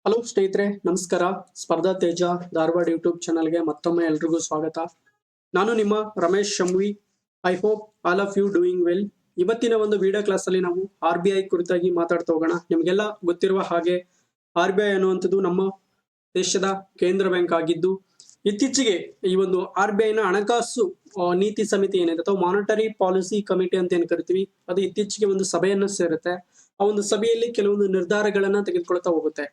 Hello ಸ್ನೇಹಿತರೆ, ನಮಸ್ಕಾರ. ಸ್ಪರ್ಧಾ ತೇಜ ಧಾರವಾಡ ಯೂಟ್ಯೂಬ್ ಚಾನಲ್ಗೆ ಮತ್ತೊಮ್ಮೆ ಎಲ್ರಿಗೂ ಸ್ವಾಗತ. ನಾನು ನಿಮ್ಮ Ramesh Shambhavi. I hope all of you doing well. ಇವತ್ತಿನ ಒಂದು ವಿಡಿಯೋ ಕ್ಲಾಸ್ ಅಲ್ಲಿ ನಾವು RBI ಕುರಿತಾಗಿ ಮಾತಾಡ್ತಾ ಹೋಗೋಣ. ನಿಮಗೆಲ್ಲ ಗೊತ್ತಿರುವ ಹಾಗೆ RBI ಅನ್ನುವಂಥದ್ದು ನಮ್ಮ ದೇಶದ ಕೇಂದ್ರ ಬ್ಯಾಂಕ್ ಆಗಿದ್ದು, ಇತ್ತೀಚೆಗೆ ಈ ಒಂದು RBI ನ ಹಣಕಾಸು ನೀತಿ ಸಮಿತಿ ಏನಿದೆ ಅಥವಾ ಮಾನಿಟರಿ ಪಾಲಿಸಿ ಕಮಿಟಿ ಅಂತ ಏನ್ ಕರಿತೀವಿ, ಅದು ಇತ್ತೀಚೆಗೆ ಒಂದು ಸಭೆಯನ್ನು ಸೇರುತ್ತೆ. ಆ ಒಂದು ಸಭೆಯಲ್ಲಿ ಕೆಲವೊಂದು ನಿರ್ಧಾರಗಳನ್ನ ತೆಗೆದುಕೊಳ್ತಾ ಹೋಗುತ್ತೆ.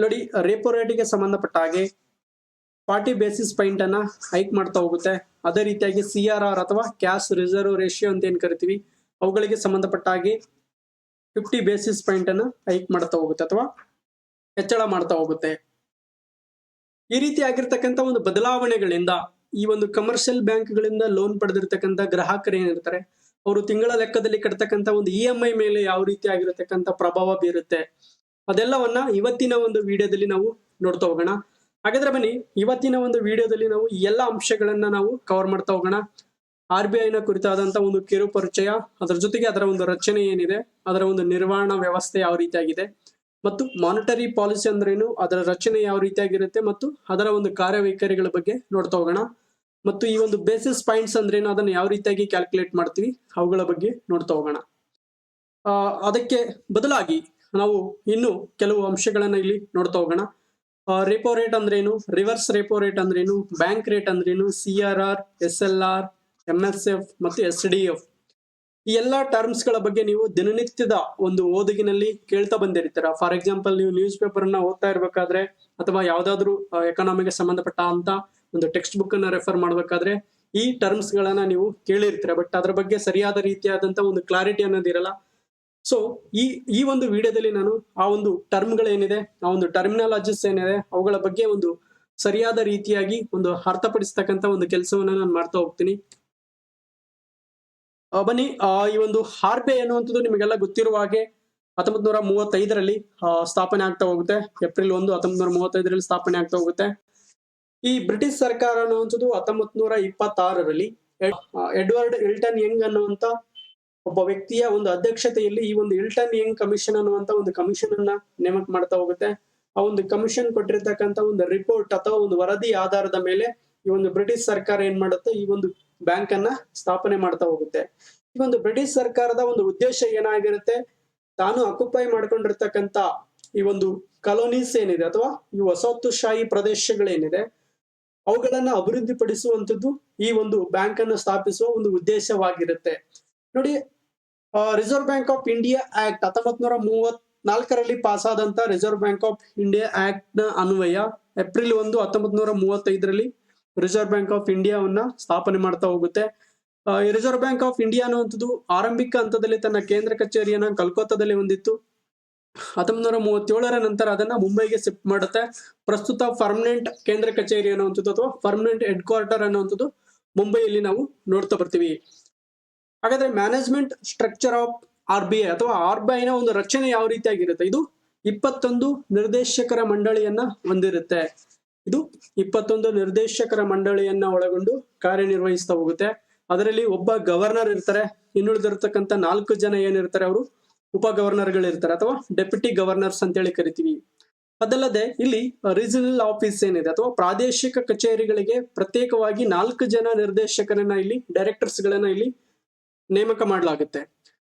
ನೋಡಿ, ರೇಪೋ ರೇಟ್ಗೆ ಸಂಬಂಧಪಟ್ಟ ಹಾಗೆ 40 ಬೇಸಿಸ್ ಪಾಯಿಂಟ್ ಅನ್ನ ಹೈಕ್ ಮಾಡ್ತಾ ಹೋಗುತ್ತೆ. ಅದೇ ರೀತಿಯಾಗಿ CRR ಅಥವಾ ಕ್ಯಾಶ್ ರಿಸರ್ವ್ ರೇಷಿಯೋ ಅಂತ ಏನ್ ಕರಿತೀವಿ, ಅವುಗಳಿಗೆ ಸಂಬಂಧಪಟ್ಟ ಹಾಗೆ 50 ಬೇಸಿಸ್ ಪಾಯಿಂಟ್ ಅನ್ನ ಹೈಕ್ ಮಾಡ್ತಾ ಹೋಗುತ್ತೆ ಅಥವಾ ಹೆಚ್ಚಳ ಮಾಡ್ತಾ ಹೋಗುತ್ತೆ. ಈ ರೀತಿ ಆಗಿರ್ತಕ್ಕಂಥ ಒಂದು ಬದಲಾವಣೆಗಳಿಂದ ಈ ಒಂದು ಕಮರ್ಷಿಯಲ್ ಬ್ಯಾಂಕ್ಗಳಿಂದ ಲೋನ್ ಪಡೆದಿರ್ತಕ್ಕಂಥ ಗ್ರಾಹಕರು ಏನಿರ್ತಾರೆ, ಅವರು ತಿಂಗಳ ಲೆಕ್ಕದಲ್ಲಿ ಕಟ್ತಕ್ಕಂಥ ಒಂದು EMI ಮೇಲೆ ಯಾವ ರೀತಿ ಆಗಿರತಕ್ಕಂಥ ಪ್ರಭಾವ ಬೀರುತ್ತೆ, ಅದೆಲ್ಲವನ್ನ ಇವತ್ತಿನ ಒಂದು ವಿಡಿಯೋದಲ್ಲಿ ನಾವು ನೋಡ್ತಾ ಹೋಗೋಣ. ಹಾಗಾದ್ರೆ ಬನ್ನಿ, ಇವತ್ತಿನ ಒಂದು ವಿಡಿಯೋದಲ್ಲಿ ನಾವು ಈ ಎಲ್ಲ ಅಂಶಗಳನ್ನ ನಾವು ಕವರ್ ಮಾಡ್ತಾ ಹೋಗೋಣ. RBI ನ ಕುರಿತಾದಂತ ಒಂದು ಕಿರು ಪರಿಚಯ, ಅದರ ಜೊತೆಗೆ ಅದರ ಒಂದು ರಚನೆ ಏನಿದೆ, ಅದರ ಒಂದು ನಿರ್ವಹಣಾ ವ್ಯವಸ್ಥೆ ಯಾವ ರೀತಿಯಾಗಿದೆ, ಮತ್ತು ಮಾನಿಟರಿ ಪಾಲಿಸಿ ಅಂದ್ರೇನು, ಅದರ ರಚನೆ ಯಾವ ರೀತಿಯಾಗಿರುತ್ತೆ, ಮತ್ತು ಅದರ ಒಂದು ಕಾರ್ಯವೈಖರಿಗಳ ಬಗ್ಗೆ ನೋಡ್ತಾ ಹೋಗೋಣ. ಮತ್ತು ಈ ಒಂದು ಬೇಸಿಸ್ ಪಾಯಿಂಟ್ಸ್ ಅಂದ್ರೇನು, ಅದನ್ನ ಯಾವ ರೀತಿಯಾಗಿ ಕ್ಯಾಲ್ಕುಲೇಟ್ ಮಾಡ್ತೀವಿ, ಅವುಗಳ ಬಗ್ಗೆ ನೋಡ್ತಾ ಹೋಗೋಣ. ಅದಕ್ಕೆ ಬದಲಾಗಿ ನಾವು ಇನ್ನು ಕೆಲವು ಅಂಶಗಳನ್ನ ಇಲ್ಲಿ ನೋಡ್ತಾ ಹೋಗೋಣ. ರೇಪೋ ರೇಟ್ ಅಂದ್ರೇನು, ರಿವರ್ಸ್ ರೇಪೋ ರೇಟ್ ಅಂದ್ರೇನು, ಬ್ಯಾಂಕ್ ರೇಟ್ ಅಂದ್ರೇನು, CRR, SLR, MSF ಮತ್ತು SDF, ಈ ಎಲ್ಲಾ ಟರ್ಮ್ಸ್ ಗಳ ಬಗ್ಗೆ ನೀವು ದಿನನಿತ್ಯದ ಒಂದು ಓದುಗಿನಲ್ಲಿ ಕೇಳ್ತಾ ಬಂದಿರ್ತೀರ. ಫಾರ್ ಎಕ್ಸಾಂಪಲ್, ನೀವು ನ್ಯೂಸ್ ಪೇಪರ್ ಅನ್ನ ಓದ್ತಾ ಇರ್ಬೇಕಾದ್ರೆ ಅಥವಾ ಯಾವ್ದಾದ್ರು ಎಕನಾಮಿಗೆ ಸಂಬಂಧಪಟ್ಟ ಅಂತ ಒಂದು ಟೆಕ್ಸ್ಟ್ ಬುಕ್ ಅನ್ನ ರೆಫರ್ ಮಾಡ್ಬೇಕಾದ್ರೆ ಈ ಟರ್ಮ್ಸ್ ಗಳನ್ನ ನೀವು ಕೇಳಿರ್ತೀರ. ಬಟ್ ಅದ್ರ ಬಗ್ಗೆ ಸರಿಯಾದ ರೀತಿಯಾದಂತ ಒಂದು ಕ್ಲಾರಿಟಿ ಅನ್ನೋದಿರಲ್ಲ. ಸೊ ಈ ಒಂದು ವಿಡಿಯೋದಲ್ಲಿ ನಾನು ಆ ಒಂದು ಟರ್ಮ್ ಗಳೇನಿದೆ, ಆ ಒಂದು ಟರ್ಮಿನಾಲಜಿಸ್ ಏನಿದೆ, ಅವುಗಳ ಬಗ್ಗೆ ಒಂದು ಸರಿಯಾದ ರೀತಿಯಾಗಿ ಒಂದು ಅರ್ಥಪಡಿಸ್ತಕ್ಕಂಥ ಒಂದು ಕೆಲಸವನ್ನ ನಾನು ಮಾಡ್ತಾ ಹೋಗ್ತೀನಿ. ಬನ್ನಿ, ಈ ಒಂದು RBI ಅನ್ನುವಂಥದ್ದು ನಿಮಗೆಲ್ಲ ಗೊತ್ತಿರುವ ಹಾಗೆ 1935ರಲ್ಲಿ ಸ್ಥಾಪನೆ ಆಗ್ತಾ ಹೋಗುತ್ತೆ. ಏಪ್ರಿಲ್ 1, 1935ರಲ್ಲಿ ಸ್ಥಾಪನೆ ಆಗ್ತಾ ಹೋಗುತ್ತೆ. ಈ ಬ್ರಿಟಿಷ್ ಸರ್ಕಾರ ಅನ್ನುವಂಥದ್ದು 1926ರಲ್ಲಿ ಎಡ್ವರ್ಡ್ ಹಿಲ್ಟನ್ ಯಂಗ್ ಅನ್ನುವಂತ ಒಬ್ಬ ವ್ಯಕ್ತಿಯ ಒಂದು ಅಧ್ಯಕ್ಷತೆಯಲ್ಲಿ ಈ ಒಂದು ಹಿಲ್ಟನ್ ಯಂಗ್ ಕಮಿಷನ್ ಅನ್ನುವಂತ ಒಂದು ಕಮಿಷನ್ ಅನ್ನ ನೇಮಕ ಮಾಡ್ತಾ ಹೋಗುತ್ತೆ. ಆ ಒಂದು ಕಮಿಷನ್ ಕೊಟ್ಟಿರ್ತಕ್ಕಂಥ ಒಂದು ರಿಪೋರ್ಟ್ ಅಥವಾ ಒಂದು ವರದಿ ಆಧಾರದ ಮೇಲೆ ಈ ಒಂದು ಬ್ರಿಟಿಷ್ ಸರ್ಕಾರ ಏನ್ ಮಾಡುತ್ತೆ, ಈ ಒಂದು ಬ್ಯಾಂಕ್ ಅನ್ನ ಸ್ಥಾಪನೆ ಮಾಡ್ತಾ ಹೋಗುತ್ತೆ. ಈ ಒಂದು ಬ್ರಿಟಿಷ್ ಸರ್ಕಾರದ ಒಂದು ಉದ್ದೇಶ ಏನಾಗಿರುತ್ತೆ, ತಾನು ಅಕ್ಯುಪೈ ಮಾಡ್ಕೊಂಡಿರ್ತಕ್ಕಂಥ ಈ ಒಂದು ಕಾಲೋನೀಸ್ ಏನಿದೆ ಅಥವಾ ಈ ವಸಾಹತುಶಾಹಿ ಪ್ರದೇಶಗಳೇನಿದೆ, ಅವುಗಳನ್ನ ಅಭಿವೃದ್ಧಿ ಪಡಿಸುವಂತದ್ದು ಈ ಒಂದು ಬ್ಯಾಂಕ್ ಅನ್ನು ಸ್ಥಾಪಿಸುವ ಒಂದು ಉದ್ದೇಶವಾಗಿರುತ್ತೆ. ನೋಡಿ, reserve bank of India act 1934ರಲ್ಲಿ ಪಾಸ್ ಆದಂತ reserve bank of India act ನ ಅನ್ವಯ ಏಪ್ರಿಲ್ 1, 1935ರಲ್ಲಿ ರಿಸರ್ವ್ ಬ್ಯಾಂಕ್ ಆಫ್ ಇಂಡಿಯಾವನ್ನ ಸ್ಥಾಪನೆ ಮಾಡ್ತಾ ಹೋಗುತ್ತೆ. ಈ ರಿಸರ್ವ್ ಬ್ಯಾಂಕ್ ಆಫ್ ಇಂಡಿಯಾ ಅನ್ನುವಂಥದ್ದು ಆರಂಭಿಕ ಹಂತದಲ್ಲಿ ತನ್ನ ಕೇಂದ್ರ ಕಚೇರಿಯನ್ನ ಕಲ್ಕತ್ತಾದಲ್ಲಿ ಹೊಂದಿತ್ತು. 1937ರ ನಂತರ ಅದನ್ನ ಮುಂಬೈಗೆ ಶಿಫ್ಟ್ ಮಾಡುತ್ತೆ. ಪ್ರಸ್ತುತ ಪರ್ಮನೆಂಟ್ ಕೇಂದ್ರ ಕಚೇರಿ ಅನ್ನುವಂಥದ್ದು ಅಥವಾ ಪರ್ಮನೆಂಟ್ ಹೆಡ್ ಕ್ವಾರ್ಟರ್ ಅನ್ನುವಂಥದ್ದು ಮುಂಬೈಯಲ್ಲಿ ನಾವು ನೋಡ್ತಾ ಬರ್ತೀವಿ. ಹಾಗಾದ್ರೆ ಮ್ಯಾನೇಜ್ಮೆಂಟ್ ಸ್ಟ್ರಕ್ಚರ್ ಆಫ್ RBI ಅಥವಾ RBI ನ ಒಂದು ರಚನೆ ಯಾವ ರೀತಿಯಾಗಿರುತ್ತೆ, ಇದು 21 ನಿರ್ದೇಶಕರ ಮಂಡಳಿಯನ್ನ ಹೊಂದಿರುತ್ತೆ. ಇದು 21 ನಿರ್ದೇಶಕರ ಮಂಡಳಿಯನ್ನ ಒಳಗೊಂಡು ಕಾರ್ಯನಿರ್ವಹಿಸ್ತಾ ಹೋಗುತ್ತೆ. ಅದರಲ್ಲಿ ಒಬ್ಬ ಗವರ್ನರ್ ಇರ್ತಾರೆ, ಇನ್ನುಳಿದಿರ್ತಕ್ಕಂಥ 4 ಜನ ಏನಿರ್ತಾರೆ ಅವರು ಉಪ ಗವರ್ನರ್ಗಳಿರ್ತಾರೆ ಅಥವಾ ಡೆಪ್ಯೂಟಿ ಗವರ್ನರ್ಸ್ ಅಂತೇಳಿ ಕರಿತೀವಿ. ಅದಲ್ಲದೆ ಇಲ್ಲಿ ರೀಜನಲ್ ಆಫೀಸ್ ಏನಿದೆ ಅಥವಾ ಪ್ರಾದೇಶಿಕ ಕಚೇರಿಗಳಿಗೆ ಪ್ರತ್ಯೇಕವಾಗಿ 4 ಜನ ನಿರ್ದೇಶಕರನ್ನ ಇಲ್ಲಿ ಡೈರೆಕ್ಟರ್ಸ್ ಗಳನ್ನ ಇಲ್ಲಿ ನೇಮಕ ಮಾಡಲಾಗುತ್ತೆ.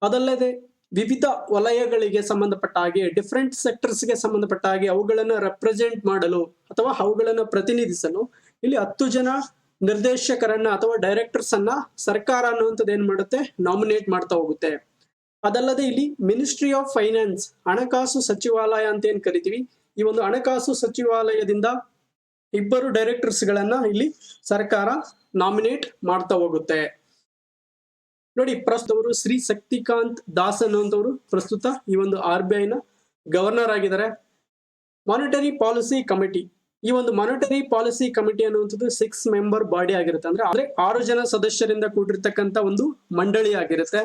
ಅದಲ್ಲದೆ ವಿವಿಧ ವಲಯಗಳಿಗೆ ಸಂಬಂಧಪಟ್ಟ ಹಾಗೆ ಡಿಫರೆಂಟ್ ಸೆಕ್ಟರ್ಸ್ ಗೆ ಸಂಬಂಧಪಟ್ಟ ಹಾಗೆ ಅವುಗಳನ್ನ ರೆಪ್ರೆಸೆಂಟ್ ಮಾಡಲು ಅಥವಾ ಅವುಗಳನ್ನ ಪ್ರತಿನಿಧಿಸಲು ಇಲ್ಲಿ 10 ಜನ ನಿರ್ದೇಶಕರನ್ನ ಅಥವಾ ಡೈರೆಕ್ಟರ್ಸ್ ಅನ್ನ ಸರ್ಕಾರ ಅನ್ನುವಂಥದ್ದು ಏನ್ ಮಾಡುತ್ತೆ, ನಾಮಿನೇಟ್ ಮಾಡ್ತಾ ಹೋಗುತ್ತೆ. ಅದಲ್ಲದೆ ಇಲ್ಲಿ ಮಿನಿಸ್ಟ್ರಿ ಆಫ್ ಫೈನಾನ್ಸ್, ಹಣಕಾಸು ಸಚಿವಾಲಯ ಅಂತ ಏನ್ ಕರಿತೀವಿ, ಈ ಒಂದು ಹಣಕಾಸು ಸಚಿವಾಲಯದಿಂದ 2 ಡೈರೆಕ್ಟರ್ಸ್ ಗಳನ್ನ ಇಲ್ಲಿ ಸರ್ಕಾರ ನಾಮಿನೇಟ್ ಮಾಡ್ತಾ ಹೋಗುತ್ತೆ. ನೋಡಿ, ಪ್ರಸ್ತುತ ಶ್ರೀ ಶಕ್ತಿಕಾಂತ್ ದಾಸ್ ಅನ್ನುವಂಥವ್ರು ಪ್ರಸ್ತುತ ಈ ಒಂದು RBI ನ ಗವರ್ನರ್ ಆಗಿದ್ದಾರೆ. ಮಾನಿಟರಿ ಪಾಲಿಸಿ ಕಮಿಟಿ, ಈ ಒಂದು ಮಾನಿಟರಿ ಪಾಲಿಸಿ ಕಮಿಟಿ ಅನ್ನುವಂಥದ್ದು 6 ಮೆಂಬರ್ ಬಾಡಿ ಆಗಿರುತ್ತೆ. ಅಂದ್ರೆ 6 ಜನ ಸದಸ್ಯರಿಂದ ಕೂಡಿರ್ತಕ್ಕಂಥ ಒಂದು ಮಂಡಳಿ ಆಗಿರುತ್ತೆ.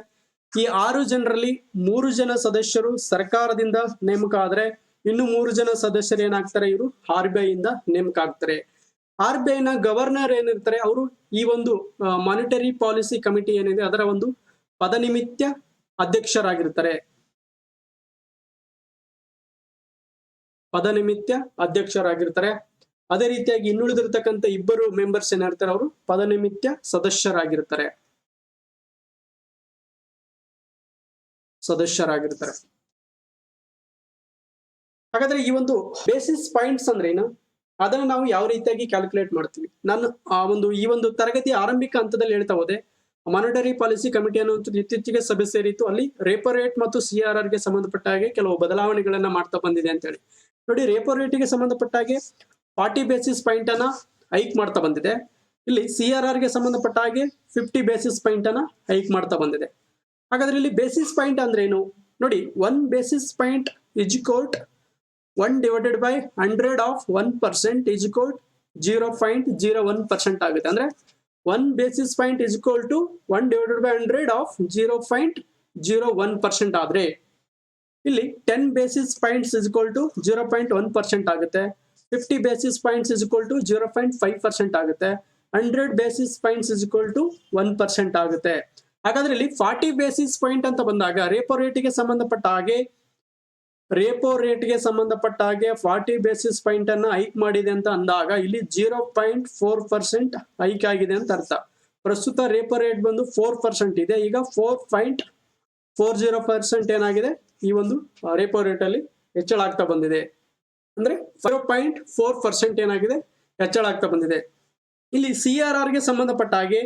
ಈ 6 ಜನರಲ್ಲಿ 3 ಜನ ಸದಸ್ಯರು ಸರ್ಕಾರದಿಂದ ನೇಮಕ ಆದ್ರೆ ಇನ್ನು 3 ಜನ ಸದಸ್ಯರು ಏನಾಗ್ತಾರೆ, ಇವರು RBI ಇಂದ ನೇಮಕ ಆಗ್ತಾರೆ. RBI ನ ಗವರ್ನರ್ ಏನಿರ್ತಾರೆ, ಅವರು ಈ ಒಂದು ಮಾನಿಟರಿ ಪಾಲಿಸಿ ಕಮಿಟಿ ಏನಿದೆ ಅದರ ಒಂದು ಪದನಿಮಿತ್ಯ ಅಧ್ಯಕ್ಷರಾಗಿರ್ತಾರೆ. ಪದನಿಮಿತ್ತ ಅಧ್ಯಕ್ಷರಾಗಿರ್ತಾರೆ. ಅದೇ ರೀತಿಯಾಗಿ ಇನ್ನುಳಿದಿರ್ತಕ್ಕಂಥ ಇಬ್ಬರು ಮೆಂಬರ್ಸ್ ಏನಿರ್ತಾರೆ ಅವರು ಪದನಿಮಿತ್ತ ಸದಸ್ಯರಾಗಿರ್ತಾರೆ. ಹಾಗಾದ್ರೆ ಈ ಒಂದು ಬೇಸಿಸ್ ಪಾಯಿಂಟ್ಸ್ ಅಂದ್ರೆ ಏನು, ಅದನ್ನ ನಾವು ಯಾವ ರೀತಿಯಾಗಿ ಕ್ಯಾಲ್ಕುಲೇಟ್ ಮಾಡ್ತೀವಿ? ನಾನು ಈ ಒಂದು ತರಗತಿ ಆರಂಭಿಕ ಹಂತದಲ್ಲಿ ಹೇಳ್ತಾ ಹೋದೆ, ಮಾನಿಟರಿ ಪಾಲಿಸಿ ಕಮಿಟಿ ಅನ್ನುವಂಥದ್ದು ಇತ್ತೀಚೆಗೆ ಸಭೆ ಸೇರಿತ್ತು. ಅಲ್ಲಿ ರೇಪೋ ರೇಟ್ ಮತ್ತು CRR ಗೆ ಸಂಬಂಧಪಟ್ಟ ಹಾಗೆ ಕೆಲವು ಬದಲಾವಣೆಗಳನ್ನ ಮಾಡ್ತಾ ಬಂದಿದೆ ಅಂತ ಹೇಳಿ. ನೋಡಿ, ರೇಪೋ ರೇಟ್ಗೆ ಸಂಬಂಧಪಟ್ಟ ಹಾಗೆ 40 ಬೇಸಿಸ್ ಪಾಯಿಂಟ್ ಅನ್ನ ಹೈಕ್ ಮಾಡ್ತಾ ಬಂದಿದೆ. ಇಲ್ಲಿ CRR ಗೆ ಸಂಬಂಧಪಟ್ಟ ಹಾಗೆ 50 ಬೇಸಿಸ್ ಪಾಯಿಂಟ್ ಅನ್ನ ಹೈಕ್ ಮಾಡ್ತಾ ಬಂದಿದೆ. ಹಾಗಾದ್ರೆ ಇಲ್ಲಿ ಬೇಸಿಸ್ ಪಾಯಿಂಟ್ ಅಂದ್ರೆ ಏನು ನೋಡಿ, 1 basis point is equal 1 divided by 100 of 1% is equal 0.01% ಆಗುತ್ತೆ. ಅಂದ್ರೆ 1 basis point is equal to 1 divided by 100 of 0.01% ಆದ್ರೆ ಇಲ್ಲಿ 10 basis points is equal to 0.1% ಆಗುತ್ತೆ. 50 basis points is equal to 0.5% ಆಗುತ್ತೆ. 100 basis points is equal to 1% ಆಗುತ್ತೆ. ಹಾಗಾದ್ರೆ ಇಲ್ಲಿ 40 basis point ಅಂತ ಬಂದಾಗ ರೇಪೋ ರೇಟ್ಗೆ ಸಂಬಂಧಪಟ್ಟ ಹಾಗೆ 40 ಬೇಸಿಸ್ ಪಾಯಿಂಟ್ ಅನ್ನ ಹೈಕ್ ಮಾಡಿದೆ ಅಂತ ಅಂದಾಗ ಇಲ್ಲಿ 0.4% ಹೈಕ್ ಆಗಿದೆ ಅಂತ ಅರ್ಥ. ಪ್ರಸ್ತುತ ರೇಪೋ ರೇಟ್ ಬಂದು 4% ಇದೆ. ಈಗ 4.40% ಏನಾಗಿದೆ, ಈ ಒಂದು ರೇಪೋ ರೇಟ್ ಅಲ್ಲಿ ಹೆಚ್ಚಳ ಆಗ್ತಾ ಬಂದಿದೆ. ಅಂದ್ರೆ 0.4% ಏನಾಗಿದೆ, ಹೆಚ್ಚಳ ಆಗ್ತಾ ಬಂದಿದೆ. ಇಲ್ಲಿ CRR ಗೆ ಸಂಬಂಧಪಟ್ಟ ಹಾಗೆ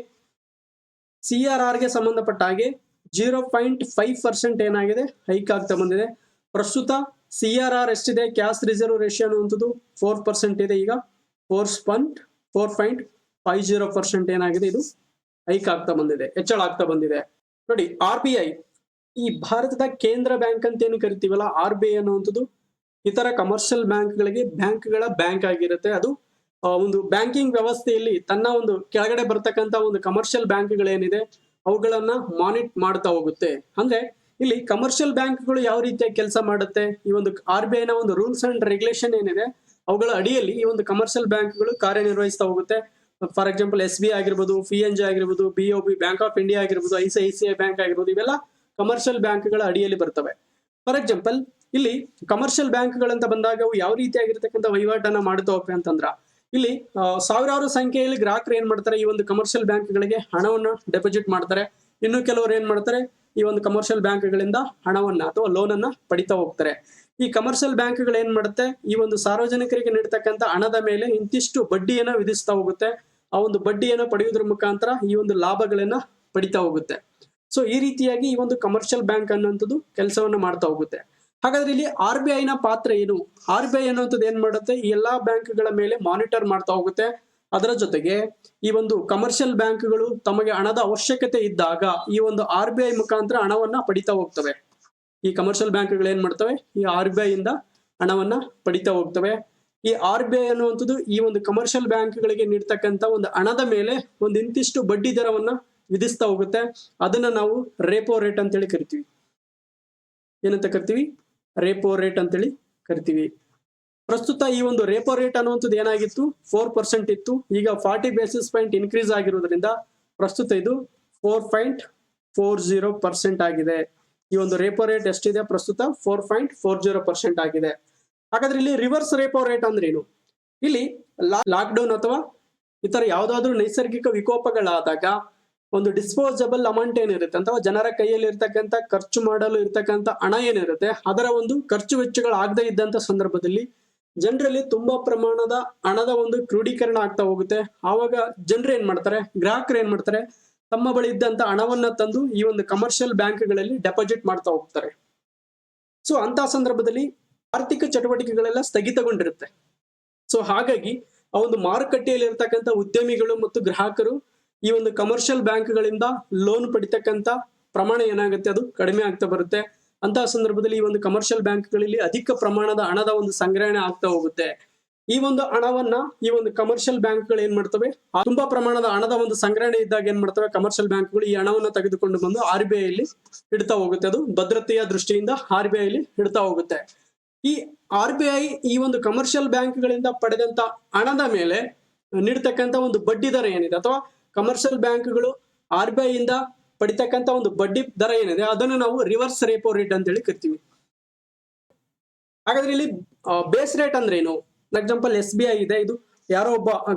0.5% ಏನಾಗಿದೆ, ಹೈಕ್ ಆಗ್ತಾ ಬಂದಿದೆ. ಪ್ರಸ್ತುತ CRR ಎಷ್ಟಿದೆ, ಕ್ಯಾಶ್ ರಿಸರ್ವ್ ರೇಷಿಯೋ ಅನ್ನುವಂಥದ್ದು 4% ಇದೆ. ಈಗ 4.50% ಏನಾಗಿದೆ, ಇದು ಹೈಕ್ ಆಗ್ತಾ ಬಂದಿದೆ, ಹೆಚ್ಚಳ ಆಗ್ತಾ ಬಂದಿದೆ. ನೋಡಿ, RBI ಈ ಭಾರತದ ಕೇಂದ್ರ ಬ್ಯಾಂಕ್ ಅಂತ ಏನು ಕರಿತೀವಲ್ಲ, RBI ಅನ್ನುವಂಥದ್ದು ಇತರ ಕಮರ್ಷಿಯಲ್ ಬ್ಯಾಂಕ್ಗಳ ಬ್ಯಾಂಕ್ ಆಗಿರುತ್ತೆ. ಅದು ಒಂದು ಬ್ಯಾಂಕಿಂಗ್ ವ್ಯವಸ್ಥೆಯಲ್ಲಿ ತನ್ನ ಒಂದು ಕೆಳಗಡೆ ಬರ್ತಕ್ಕಂಥ ಒಂದು ಕಮರ್ಷಿಯಲ್ ಬ್ಯಾಂಕ್ಗಳೇನಿದೆ ಅವುಗಳನ್ನ ಮಾನಿಟರ್ ಮಾಡ್ತಾ ಹೋಗುತ್ತೆ. ಅಂದ್ರೆ ಇಲ್ಲಿ ಕಮರ್ಷಿಯಲ್ ಬ್ಯಾಂಕ್ಗಳು ಯಾವ ರೀತಿಯಾಗಿ ಕೆಲಸ ಮಾಡುತ್ತೆ, ಈ ಒಂದು RBI ನ ಒಂದು ರೂಲ್ಸ್ ಅಂಡ್ ರೆಗ್ಯುಲೇಷನ್ ಏನಿದೆ ಅವುಗಳ ಅಡಿಯಲ್ಲಿ ಈ ಒಂದು ಕಮರ್ಷಿಯಲ್ ಬ್ಯಾಂಕ್ಗಳು ಕಾರ್ಯನಿರ್ವಹಿಸ್ತಾ ಹೋಗುತ್ತೆ. ಫಾರ್ ಎಕ್ಸಾಂಪಲ್ SBI ಆಗಿರ್ಬೋದು, PNG ಆಗಿರ್ಬೋದು, BOB ಬ್ಯಾಂಕ್ ಆಫ್ ಇಂಡಿಯಾ ಆಗಿರ್ಬೋದು, ICICI ಬ್ಯಾಂಕ್ ಆಗಿರ್ಬೋದು, ಇವೆಲ್ಲ ಕಮರ್ಷಿಯಲ್ ಬ್ಯಾಂಕ್ಗಳ ಅಡಿಯಲ್ಲಿ ಬರ್ತವೆ. ಫಾರ್ ಎಕ್ಸಾಂಪಲ್ ಇಲ್ಲಿ ಕಮರ್ಷಿಯಲ್ ಬ್ಯಾಂಕ್ಗಳಂತ ಬಂದಾಗ ಅವು ಯಾವ ರೀತಿಯಾಗಿರ್ತಕ್ಕಂಥ ವಹಿವಾಟನ್ನ ಮಾಡ್ತಾ ಹೋಗ್ತವೆ ಅಂತಂದ್ರ, ಇಲ್ಲಿ ಸಾವಿರಾರು ಸಂಖ್ಯೆಯಲ್ಲಿ ಗ್ರಾಹಕರು ಏನ್ ಮಾಡ್ತಾರೆ, ಈ ಒಂದು ಕಮರ್ಷಿಯಲ್ ಬ್ಯಾಂಕ್ಗಳಿಗೆ ಹಣವನ್ನ ಡೆಪಾಸಿಟ್ ಮಾಡ್ತಾರೆ. ಇನ್ನು ಕೆಲವರು ಏನ್ ಮಾಡ್ತಾರೆ, ಈ ಒಂದು ಕಮರ್ಷಿಯಲ್ ಬ್ಯಾಂಕ್ಗಳಿಂದ ಹಣವನ್ನ ಅಥವಾ ಲೋನ್ ಅನ್ನ ಪಡಿತಾ ಹೋಗ್ತಾರೆ. ಈ ಕಮರ್ಷಿಯಲ್ ಬ್ಯಾಂಕ್ಗಳು ಏನ್ ಮಾಡುತ್ತೆ, ಈ ಒಂದು ಸಾರ್ವಜನಿಕರಿಗೆ ನೀಡತಕ್ಕಂಥ ಹಣದ ಮೇಲೆ ಇಂತಿಷ್ಟು ಬಡ್ಡಿಯನ್ನ ವಿಧಿಸ್ತಾ ಹೋಗುತ್ತೆ. ಆ ಒಂದು ಬಡ್ಡಿಯನ್ನ ಪಡೆಯುವುದರ ಮುಖಾಂತರ ಈ ಒಂದು ಲಾಭಗಳನ್ನ ಪಡಿತಾ ಹೋಗುತ್ತೆ. ಸೊ ಈ ರೀತಿಯಾಗಿ ಈ ಒಂದು ಕಮರ್ಷಿಯಲ್ ಬ್ಯಾಂಕ್ ಅನ್ನುವಂಥದ್ದು ಕೆಲಸವನ್ನ ಮಾಡ್ತಾ ಹೋಗುತ್ತೆ. ಹಾಗಾದ್ರೆ ಇಲ್ಲಿ RBI ನ ಪಾತ್ರ ಏನು? RBI ಅನ್ನುವಂಥದ್ದು ಏನ್ ಮಾಡುತ್ತೆ, ಈ ಎಲ್ಲಾ ಬ್ಯಾಂಕ್ಗಳ ಮೇಲೆ ಮಾನಿಟರ್ ಮಾಡ್ತಾ ಹೋಗುತ್ತೆ. ಅದರ ಜೊತೆಗೆ ಈ ಒಂದು ಕಮರ್ಷಿಯಲ್ ಬ್ಯಾಂಕ್ಗಳು ತಮಗೆ ಹಣದ ಅವಶ್ಯಕತೆ ಇದ್ದಾಗ ಈ ಒಂದು RBI ಮುಖಾಂತರ ಹಣವನ್ನ ಪಡಿತಾ ಹೋಗ್ತವೆ. ಈ ಕಮರ್ಷಿಯಲ್ ಬ್ಯಾಂಕ್ಗಳು ಏನ್ ಮಾಡ್ತವೆ, ಈ RBI ಇಂದ ಹಣವನ್ನ ಪಡಿತಾ ಹೋಗ್ತವೆ. ಈ RBI ಅನ್ನುವಂಥದ್ದು ಈ ಒಂದು ಕಮರ್ಷಿಯಲ್ ಬ್ಯಾಂಕ್ಗಳಿಗೆ ನೀಡ್ತಕ್ಕಂಥ ಒಂದು ಹಣದ ಮೇಲೆ ಒಂದು ಇಂತಿಷ್ಟು ಬಡ್ಡಿ ದರವನ್ನ ವಿಧಿಸ್ತಾ ಹೋಗುತ್ತೆ. ಅದನ್ನ ನಾವು ರೇಪೋ ರೇಟ್ ಅಂತೇಳಿ ಕರಿತೀವಿ. ಏನಂತ ಕರಿತೀವಿ? ರೇಪೋ ರೇಟ್ ಅಂತೇಳಿ ಕರಿತೀವಿ. ಪ್ರಸ್ತುತ ಈ ಒಂದು ರೇಪೋ ರೇಟ್ ಅನ್ನುವಂಥದ್ದು ಏನಾಗಿತ್ತು, 4% ಇತ್ತು. ಈಗ 40 ಬೇಸಿಸ್ ಪಾಯಿಂಟ್ ಇನ್ಕ್ರೀಸ್ ಆಗಿರೋದ್ರಿಂದ ಪ್ರಸ್ತುತ ಇದು 4.40% ಆಗಿದೆ. ಈ ಒಂದು ರೇಪೋ ರೇಟ್ ಎಷ್ಟಿದೆ, ಪ್ರಸ್ತುತ 4.40% ಆಗಿದೆ. ಹಾಗಾದ್ರೆ ಇಲ್ಲಿ ರಿವರ್ಸ್ ರೇಪೋ ರೇಟ್ ಅಂದ್ರೆ ಏನು? ಇಲ್ಲಿ ಲಾಕ್ಡೌನ್ ಅಥವಾ ಇತರ ಯಾವ್ದಾದ್ರು ನೈಸರ್ಗಿಕ ವಿಕೋಪಗಳಾದಾಗ ಒಂದು ಡಿಸ್ಪೋಸಬಲ್ ಅಮೌಂಟ್ ಏನಿರುತ್ತೆ ಅಥವಾ ಜನರ ಕೈಯಲ್ಲಿ ಇರ್ತಕ್ಕಂಥ ಖರ್ಚು ಮಾಡಲು ಇರ್ತಕ್ಕಂಥ ಹಣ ಏನಿರುತ್ತೆ ಅದರ ಒಂದು ಖರ್ಚು ವೆಚ್ಚಗಳು ಆಗದೆ ಇದ್ದಂತ ಸಂದರ್ಭದಲ್ಲಿ ಜನರಲ್ಲಿ ತುಂಬಾ ಪ್ರಮಾಣದ ಹಣದ ಒಂದು ಕ್ರೋಢೀಕರಣ ಆಗ್ತಾ ಹೋಗುತ್ತೆ. ಆವಾಗ ಜನರು ಏನ್ ಮಾಡ್ತಾರೆ, ಗ್ರಾಹಕರು ಏನ್ ಮಾಡ್ತಾರೆ, ತಮ್ಮ ಬಳಿ ಇದ್ದಂತ ಹಣವನ್ನ ತಂದು ಈ ಒಂದು ಕಮರ್ಷಿಯಲ್ ಬ್ಯಾಂಕ್ಗಳಲ್ಲಿ ಡೆಪಾಸಿಟ್ ಮಾಡ್ತಾ ಹೋಗ್ತಾರೆ. ಸೊ ಅಂತ ಸಂದರ್ಭದಲ್ಲಿ ಆರ್ಥಿಕ ಚಟುವಟಿಕೆಗಳೆಲ್ಲ ಸ್ಥಗಿತಗೊಂಡಿರುತ್ತೆ. ಸೊ ಹಾಗಾಗಿ ಆ ಒಂದು ಮಾರುಕಟ್ಟೆಯಲ್ಲಿ ಇರ್ತಕ್ಕಂಥ ಉದ್ಯಮಿಗಳು ಮತ್ತು ಗ್ರಾಹಕರು ಈ ಒಂದು ಕಮರ್ಷಿಯಲ್ ಬ್ಯಾಂಕ್ಗಳಿಂದ ಲೋನ್ ಪಡಿತಕ್ಕಂಥ ಪ್ರಮಾಣ ಏನಾಗುತ್ತೆ, ಅದು ಕಡಿಮೆ ಆಗ್ತಾ ಬರುತ್ತೆ. ಅಂತಹ ಸಂದರ್ಭದಲ್ಲಿ ಈ ಒಂದು ಕಮರ್ಷಿಯಲ್ ಬ್ಯಾಂಕ್ಗಳಲ್ಲಿ ಅಧಿಕ ಪ್ರಮಾಣದ ಹಣದ ಒಂದು ಸಂಗ್ರಹಣೆ ಆಗ್ತಾ ಹೋಗುತ್ತೆ. ಈ ಒಂದು ಹಣವನ್ನ ಈ ಒಂದು ಕಮರ್ಷಿಯಲ್ ಬ್ಯಾಂಕ್ಗಳು ಏನ್ ಮಾಡ್ತವೆ, ತುಂಬಾ ಪ್ರಮಾಣದ ಹಣದ ಒಂದು ಸಂಗ್ರಹಣೆ ಇದ್ದಾಗ ಏನ್ ಮಾಡ್ತವೆ, ಕಮರ್ಷಿಯಲ್ ಬ್ಯಾಂಕ್ಗಳು ಈ ಹಣವನ್ನ ತೆಗೆದುಕೊಂಡು ಬಂದು RBI ಅಲ್ಲಿ ಇಡ್ತಾ ಹೋಗುತ್ತೆ. ಅದು ಭದ್ರತೆಯ ದೃಷ್ಟಿಯಿಂದ RBI ಅಲ್ಲಿ ಇಡ್ತಾ ಹೋಗುತ್ತೆ. ಈ RBI ಈ ಒಂದು ಕಮರ್ಷಿಯಲ್ ಬ್ಯಾಂಕ್ಗಳಿಂದ ಪಡೆದಂತ ಹಣದ ಮೇಲೆ ನೀಡ್ತಕ್ಕಂಥ ಒಂದು ಬಡ್ಡಿ ದರ ಏನಿದೆ ಅಥವಾ ಕಮರ್ಷಿಯಲ್ ಬ್ಯಾಂಕ್ಗಳು RBI ಇಂದ ಪಡಿತಕ್ಕಂಥ ಒಂದು ಬಡ್ಡಿ ದರ ಏನಿದೆ ಅದನ್ನು ನಾವು ರಿವರ್ಸ್ ರೇಪೋ ರೇಟ್ ಅಂತ ಹೇಳಿ ಕರಿತೀವಿ. ಹಾಗಾದ್ರೆ ಇಲ್ಲಿ ಬೇಸ್ ರೇಟ್ ಅಂದ್ರೆ ಏನು? ಎಕ್ಸಾಂಪಲ್ SBI ಇದೆ, ಇದು ಯಾರೋ ಒಬ್ಬ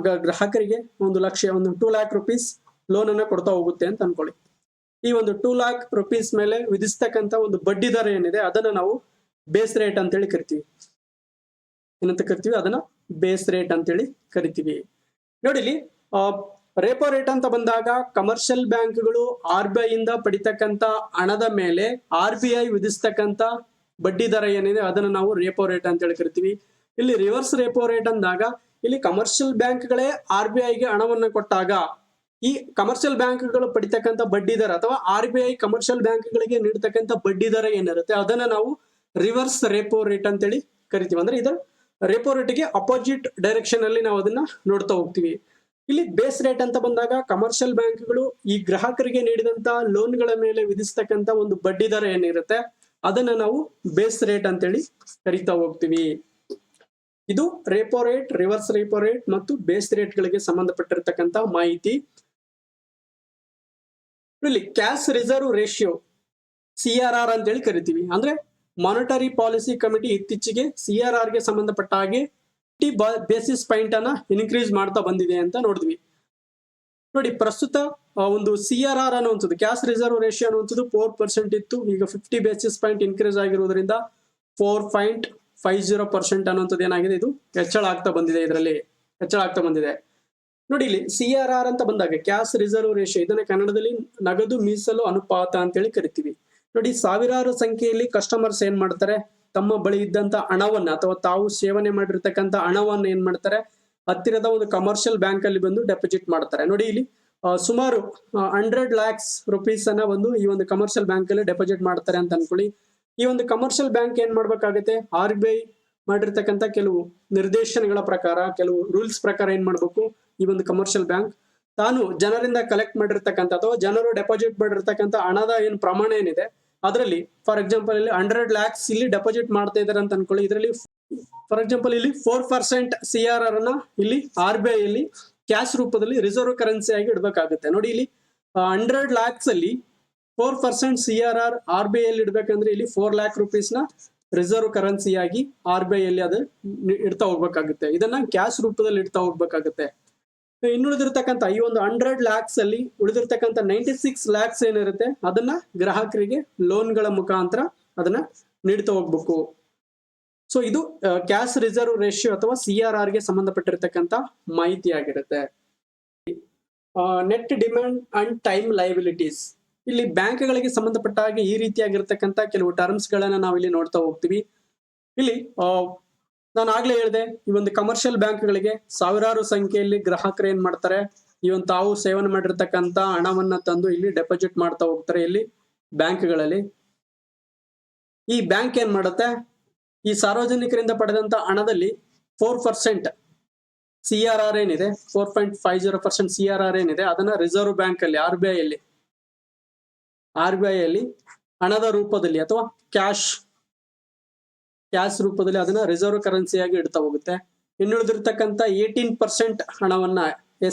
ಗ್ರಾಹಕರಿಗೆ 1 ಲಕ್ಷ, ಒಂದು 2 ಲ್ಯಾಕ್ ರುಪೀಸ್ ಲೋನ್ ಅನ್ನ ಕೊಡ್ತಾ ಹೋಗುತ್ತೆ ಅಂತ ಅನ್ಕೊಳ್ಳಿ. ಈ ಒಂದು 2 ಲ್ಯಾಕ್ ರುಪೀಸ್ ಮೇಲೆ ವಿಧಿಸ್ತಕ್ಕಂತ ಒಂದು ಬಡ್ಡಿ ದರ ಏನಿದೆ ಅದನ್ನ ನಾವು ಬೇಸ್ ರೇಟ್ ಅಂತೇಳಿ ಕರಿತೀವಿ. ಏನಂತ ಕರಿತೀವಿ? ಅದನ್ನ ಬೇಸ್ ರೇಟ್ ಅಂತೇಳಿ ಕರಿತೀವಿ. ನೋಡಿ ಇಲ್ಲಿ ರೇಪೋ ರೇಟ್ ಅಂತ ಬಂದಾಗ ಕಮರ್ಷಿಯಲ್ ಬ್ಯಾಂಕ್ಗಳು RBI ಇಂದ ಪಡಿತಕ್ಕಂತ ಹಣದ ಮೇಲೆ RBI ವಿಧಿಸ್ತಕ್ಕಂತ ಬಡ್ಡಿ ದರ ಏನಿದೆ ಅದನ್ನ ನಾವು ರೇಪೋ ರೇಟ್ ಅಂತೇಳಿ ಕರಿತೀವಿ. ಇಲ್ಲಿ ರಿವರ್ಸ್ ರೇಪೋ ರೇಟ್ ಅಂದಾಗ ಇಲ್ಲಿ ಕಮರ್ಷಿಯಲ್ ಬ್ಯಾಂಕ್ಗಳೇ RBI ಗೆ ಹಣವನ್ನ ಕೊಟ್ಟಾಗ ಈ ಕಮರ್ಷಿಯಲ್ ಬ್ಯಾಂಕ್ಗಳು ಪಡಿತಕ್ಕಂತ ಬಡ್ಡಿ ದರ ಅಥವಾ RBI ಕಮರ್ಷಿಯಲ್ ಬ್ಯಾಂಕ್ಗಳಿಗೆ ನೀಡತಕ್ಕಂತ ಬಡ್ಡಿ ದರ ಏನಿರುತ್ತೆ ಅದನ್ನ ನಾವು ರಿವರ್ಸ್ ರೇಪೋ ರೇಟ್ ಅಂತೇಳಿ ಕರಿತೀವಿ. ಅಂದ್ರೆ ಇದರ ರೇಪೋ ರೇಟ್ಗೆ ಅಪೋಸಿಟ್ ಡೈರೆಕ್ಷನ್ ಅಲ್ಲಿ ನಾವು ಅದನ್ನ ನೋಡ್ತಾ ಹೋಗ್ತೀವಿ. ಇಲ್ಲಿ ಬೇಸ್ ರೇಟ್ ಅಂತ ಬಂದಾಗ ಕಮರ್ಷಿಯಲ್ ಬ್ಯಾಂಕ್ಗಳು ಈ ಗ್ರಾಹಕರಿಗೆ ನೀಡಿದಂತ ಲೋನ್ಗಳ ಮೇಲೆ ವಿಧಿಸ್ತಕ್ಕಂತ ಒಂದು ಬಡ್ಡಿ ದರ ಏನಿರುತ್ತೆ ಅದನ್ನ ನಾವು ಬೇಸ್ ರೇಟ್ ಅಂತೇಳಿ ಕರಿತಾ ಹೋಗ್ತೀವಿ. ಇದು repo rate, reverse repo rate ಮತ್ತು ಬೇಸ್ ರೇಟ್ ಗಳಿಗೆ ಸಂಬಂಧಪಟ್ಟಿರ್ತಕ್ಕಂತ ಮಾಹಿತಿ. ಇಲ್ಲಿ ಕ್ಯಾಶ್ ರಿಸರ್ವ್ ರೇಷಿಯೋ CRR ಅಂತೇಳಿ ಕರಿತೀವಿ. ಅಂದ್ರೆ ಮಾನಿಟರಿ ಪಾಲಿಸಿ ಕಮಿಟಿ ಇತ್ತೀಚೆಗೆ CRR ಗೆ ಸಂಬಂಧಪಟ್ಟ ಹಾಗೆ ಬೇಸಿಸ್ ಪಾಯಿಂಟ್ ಅನ್ನ ಇನ್ಕ್ರೀಸ್ ಮಾಡ್ತಾ ಬಂದಿದೆ ಅಂತ ನೋಡಿದ್ವಿ. ನೋಡಿ, ಪ್ರಸ್ತುತ ಒಂದು CRR ಅನ್ನುವಂಥದ್ದು, ಕ್ಯಾಶ್ ರಿಸರ್ವ್ ರೇಷಿಯೋ ಅನ್ನುವಂಥದ್ದು 4% ಇತ್ತು. ಈಗ 50 ಬೇಸಿಸ್ ಪಾಯಿಂಟ್ ಇನ್ಕ್ರೀಸ್ ಆಗಿರುವುದರಿಂದ 4.50% ಅನ್ನುವಂಥದ್ದು ಏನಾಗಿದೆ, ಇದು ಹೆಚ್ಚಳ ಆಗ್ತಾ ಬಂದಿದೆ. ಇದರಲ್ಲಿ ಹೆಚ್ಚಳ ಆಗ್ತಾ ಬಂದಿದೆ. ನೋಡಿ, ಇಲ್ಲಿ CRR ಅಂತ ಬಂದಾಗ ಕ್ಯಾಶ್ ರಿಸರ್ವ್ ರೇಷಿಯೋ, ಇದನ್ನ ಕನ್ನಡದಲ್ಲಿ ನಗದು ಮೀಸಲು ಅನುಪಾತ ಅಂತೇಳಿ ಕರಿತೀವಿ. ನೋಡಿ, ಸಾವಿರಾರು ಸಂಖ್ಯೆಯಲ್ಲಿ ಕಸ್ಟಮರ್ಸ್ ಏನ್ ಮಾಡ್ತಾರೆ, ತಮ್ಮ ಬಳಿ ಇದ್ದಂತ ಹಣವನ್ನ ಅಥವಾ ತಾವು ಸೇವನೆ ಮಾಡಿರ್ತಕ್ಕಂಥ ಹಣವನ್ನ ಏನ್ ಮಾಡ್ತಾರೆ, ಹತ್ತಿರದ ಒಂದು ಕಮರ್ಷಿಯಲ್ ಬ್ಯಾಂಕ್ ಅಲ್ಲಿ ಬಂದು ಡೆಪಾಸಿಟ್ ಮಾಡ್ತಾರೆ. ನೋಡಿ, ಇಲ್ಲಿ ಸುಮಾರು 100 lakhs rupees ಅನ್ನ ಒಂದು ಈ ಒಂದು ಕಮರ್ಷಿಯಲ್ ಬ್ಯಾಂಕ್ ಅಲ್ಲಿ ಡೆಪಾಸಿಟ್ ಮಾಡ್ತಾರೆ ಅಂತ ಅನ್ಕೊಳ್ಳಿ. ಈ ಒಂದು ಕಮರ್ಷಿಯಲ್ ಬ್ಯಾಂಕ್ ಏನ್ ಮಾಡ್ಬೇಕಾಗುತ್ತೆ, RBI ಮಾಡಿರ್ತಕ್ಕಂಥ ಕೆಲವು ನಿರ್ದೇಶನಗಳ ಪ್ರಕಾರ, ಕೆಲವು ರೂಲ್ಸ್ ಪ್ರಕಾರ ಏನ್ ಮಾಡ್ಬೇಕು, ಈ ಒಂದು ಕಮರ್ಷಿಯಲ್ ಬ್ಯಾಂಕ್ ತಾನು ಜನರಿಂದ ಕಲೆಕ್ಟ್ ಮಾಡಿರ್ತಕ್ಕಂಥ ಅಥವಾ ಜನರು ಡೆಪಾಸಿಟ್ ಮಾಡಿರ್ತಕ್ಕಂಥ ಹಣದ ಏನ್ ಪ್ರಮಾಣ ಏನಿದೆ ಅದರಲ್ಲಿ, ಫಾರ್ ಎಕ್ಸಾಂಪಲ್ ಇಲ್ಲಿ 100 lakhs ಇಲ್ಲಿ ಡೆಪಾಸಿಟ್ ಮಾಡ್ತಾ ಇದಾರೆ ಅಂತ ಅನ್ಕೊಳ್ಳಿ. ಇದರಲ್ಲಿ ಫಾರ್ ಎಕ್ಸಾಂಪಲ್ ಇಲ್ಲಿ 4% CRR ಅನ್ನ ಇಲ್ಲಿ RBI ಅಲ್ಲಿ ಕ್ಯಾಶ್ ರೂಪದಲ್ಲಿ ರಿಸರ್ವ್ ಕರೆನ್ಸಿ ಆಗಿ ಇಡಬೇಕಾಗುತ್ತೆ. ನೋಡಿ, ಇಲ್ಲಿ 100 lakhs ಅಲ್ಲಿ 4% CRR RBI ಅಲ್ಲಿ ಇಡಬೇಕಂದ್ರೆ ಇಲ್ಲಿ 4 lakh rupees ನ ರಿಸರ್ವ್ ಕರೆನ್ಸಿ ಆಗಿ RBI ಅಲ್ಲಿ ಅದು ಇಡ್ತಾ ಹೋಗ್ಬೇಕಾಗುತ್ತೆ. ಇದನ್ನ ಕ್ಯಾಶ್ ರೂಪದಲ್ಲಿ ಇಡ್ತಾ ಹೋಗ್ಬೇಕಾಗುತ್ತೆ. ಇನ್ನುಳಿದಿರ್ತಕ್ಕಂಥ ಈ ಒಂದು 100 lakhs ಅಲ್ಲಿ ಉಳಿದಿರ್ತಕ್ಕಂಥ 96 lakhs ಏನಿರುತ್ತೆ ಅದನ್ನ ಗ್ರಾಹಕರಿಗೆ ಲೋನ್ಗಳ ಮುಖಾಂತರ ಅದನ್ನ ನೀಡ್ತಾ ಹೋಗ್ಬೇಕು. ಸೊ ಇದು ಕ್ಯಾಶ್ ರಿಸರ್ವ್ ರೇಷಿಯೋ ಅಥವಾ CRR ಗೆ ಸಂಬಂಧಪಟ್ಟಿರ್ತಕ್ಕಂಥ ಮಾಹಿತಿ ಆಗಿರುತ್ತೆ. Net demand and time liabilities, ಇಲ್ಲಿ ಬ್ಯಾಂಕ್ಗಳಿಗೆ ಸಂಬಂಧಪಟ್ಟ ಹಾಗೆ ಈ ರೀತಿಯಾಗಿರ್ತಕ್ಕಂಥ ಕೆಲವು ಟರ್ಮ್ಸ್ ಗಳನ್ನ ನಾವು ಇಲ್ಲಿ ನೋಡ್ತಾ ಹೋಗ್ತೀವಿ. ಇಲ್ಲಿ ನಾನು ಆಗ್ಲೇ ಹೇಳಿದೆ, ಈ ಒಂದು ಕಮರ್ಷಿಯಲ್ ಬ್ಯಾಂಕ್ಗಳಿಗೆ ಸಾವಿರಾರು ಸಂಖ್ಯೆಯಲ್ಲಿ ಗ್ರಾಹಕರು ಏನ್ ಮಾಡ್ತಾರೆ, ಈ ಒಂದು ತಾವು ಸೇವನೆ ಮಾಡಿರ್ತಕ್ಕಂಥ ಹಣವನ್ನ ತಂದು ಇಲ್ಲಿ ಡೆಪಾಸಿಟ್ ಮಾಡ್ತಾ ಹೋಗ್ತಾರೆ ಇಲ್ಲಿ ಬ್ಯಾಂಕ್ಗಳಲ್ಲಿ. ಈ ಬ್ಯಾಂಕ್ ಏನ್ ಮಾಡುತ್ತೆ, ಈ ಸಾರ್ವಜನಿಕರಿಂದ ಪಡೆದಂತ ಹಣದಲ್ಲಿ 4% CRR ಏನಿದೆ, 4.50% CRR ಏನಿದೆ ಅದನ್ನ ರಿಸರ್ವ್ ಬ್ಯಾಂಕ್ ಅಲ್ಲಿ RBI ಅಲ್ಲಿ ಹಣದ ರೂಪದಲ್ಲಿ ಅಥವಾ ಕ್ಯಾಶ್ ರೂಪದಲ್ಲಿ ಅದನ್ನ ರಿಸರ್ವ್ ಕರೆನ್ಸಿಯಾಗಿ ಇಡ್ತಾ ಹೋಗುತ್ತೆ. ಇನ್ನುಳಿದಿರ್ತಕ್ಕಂಥ 18% ಹಣವನ್ನ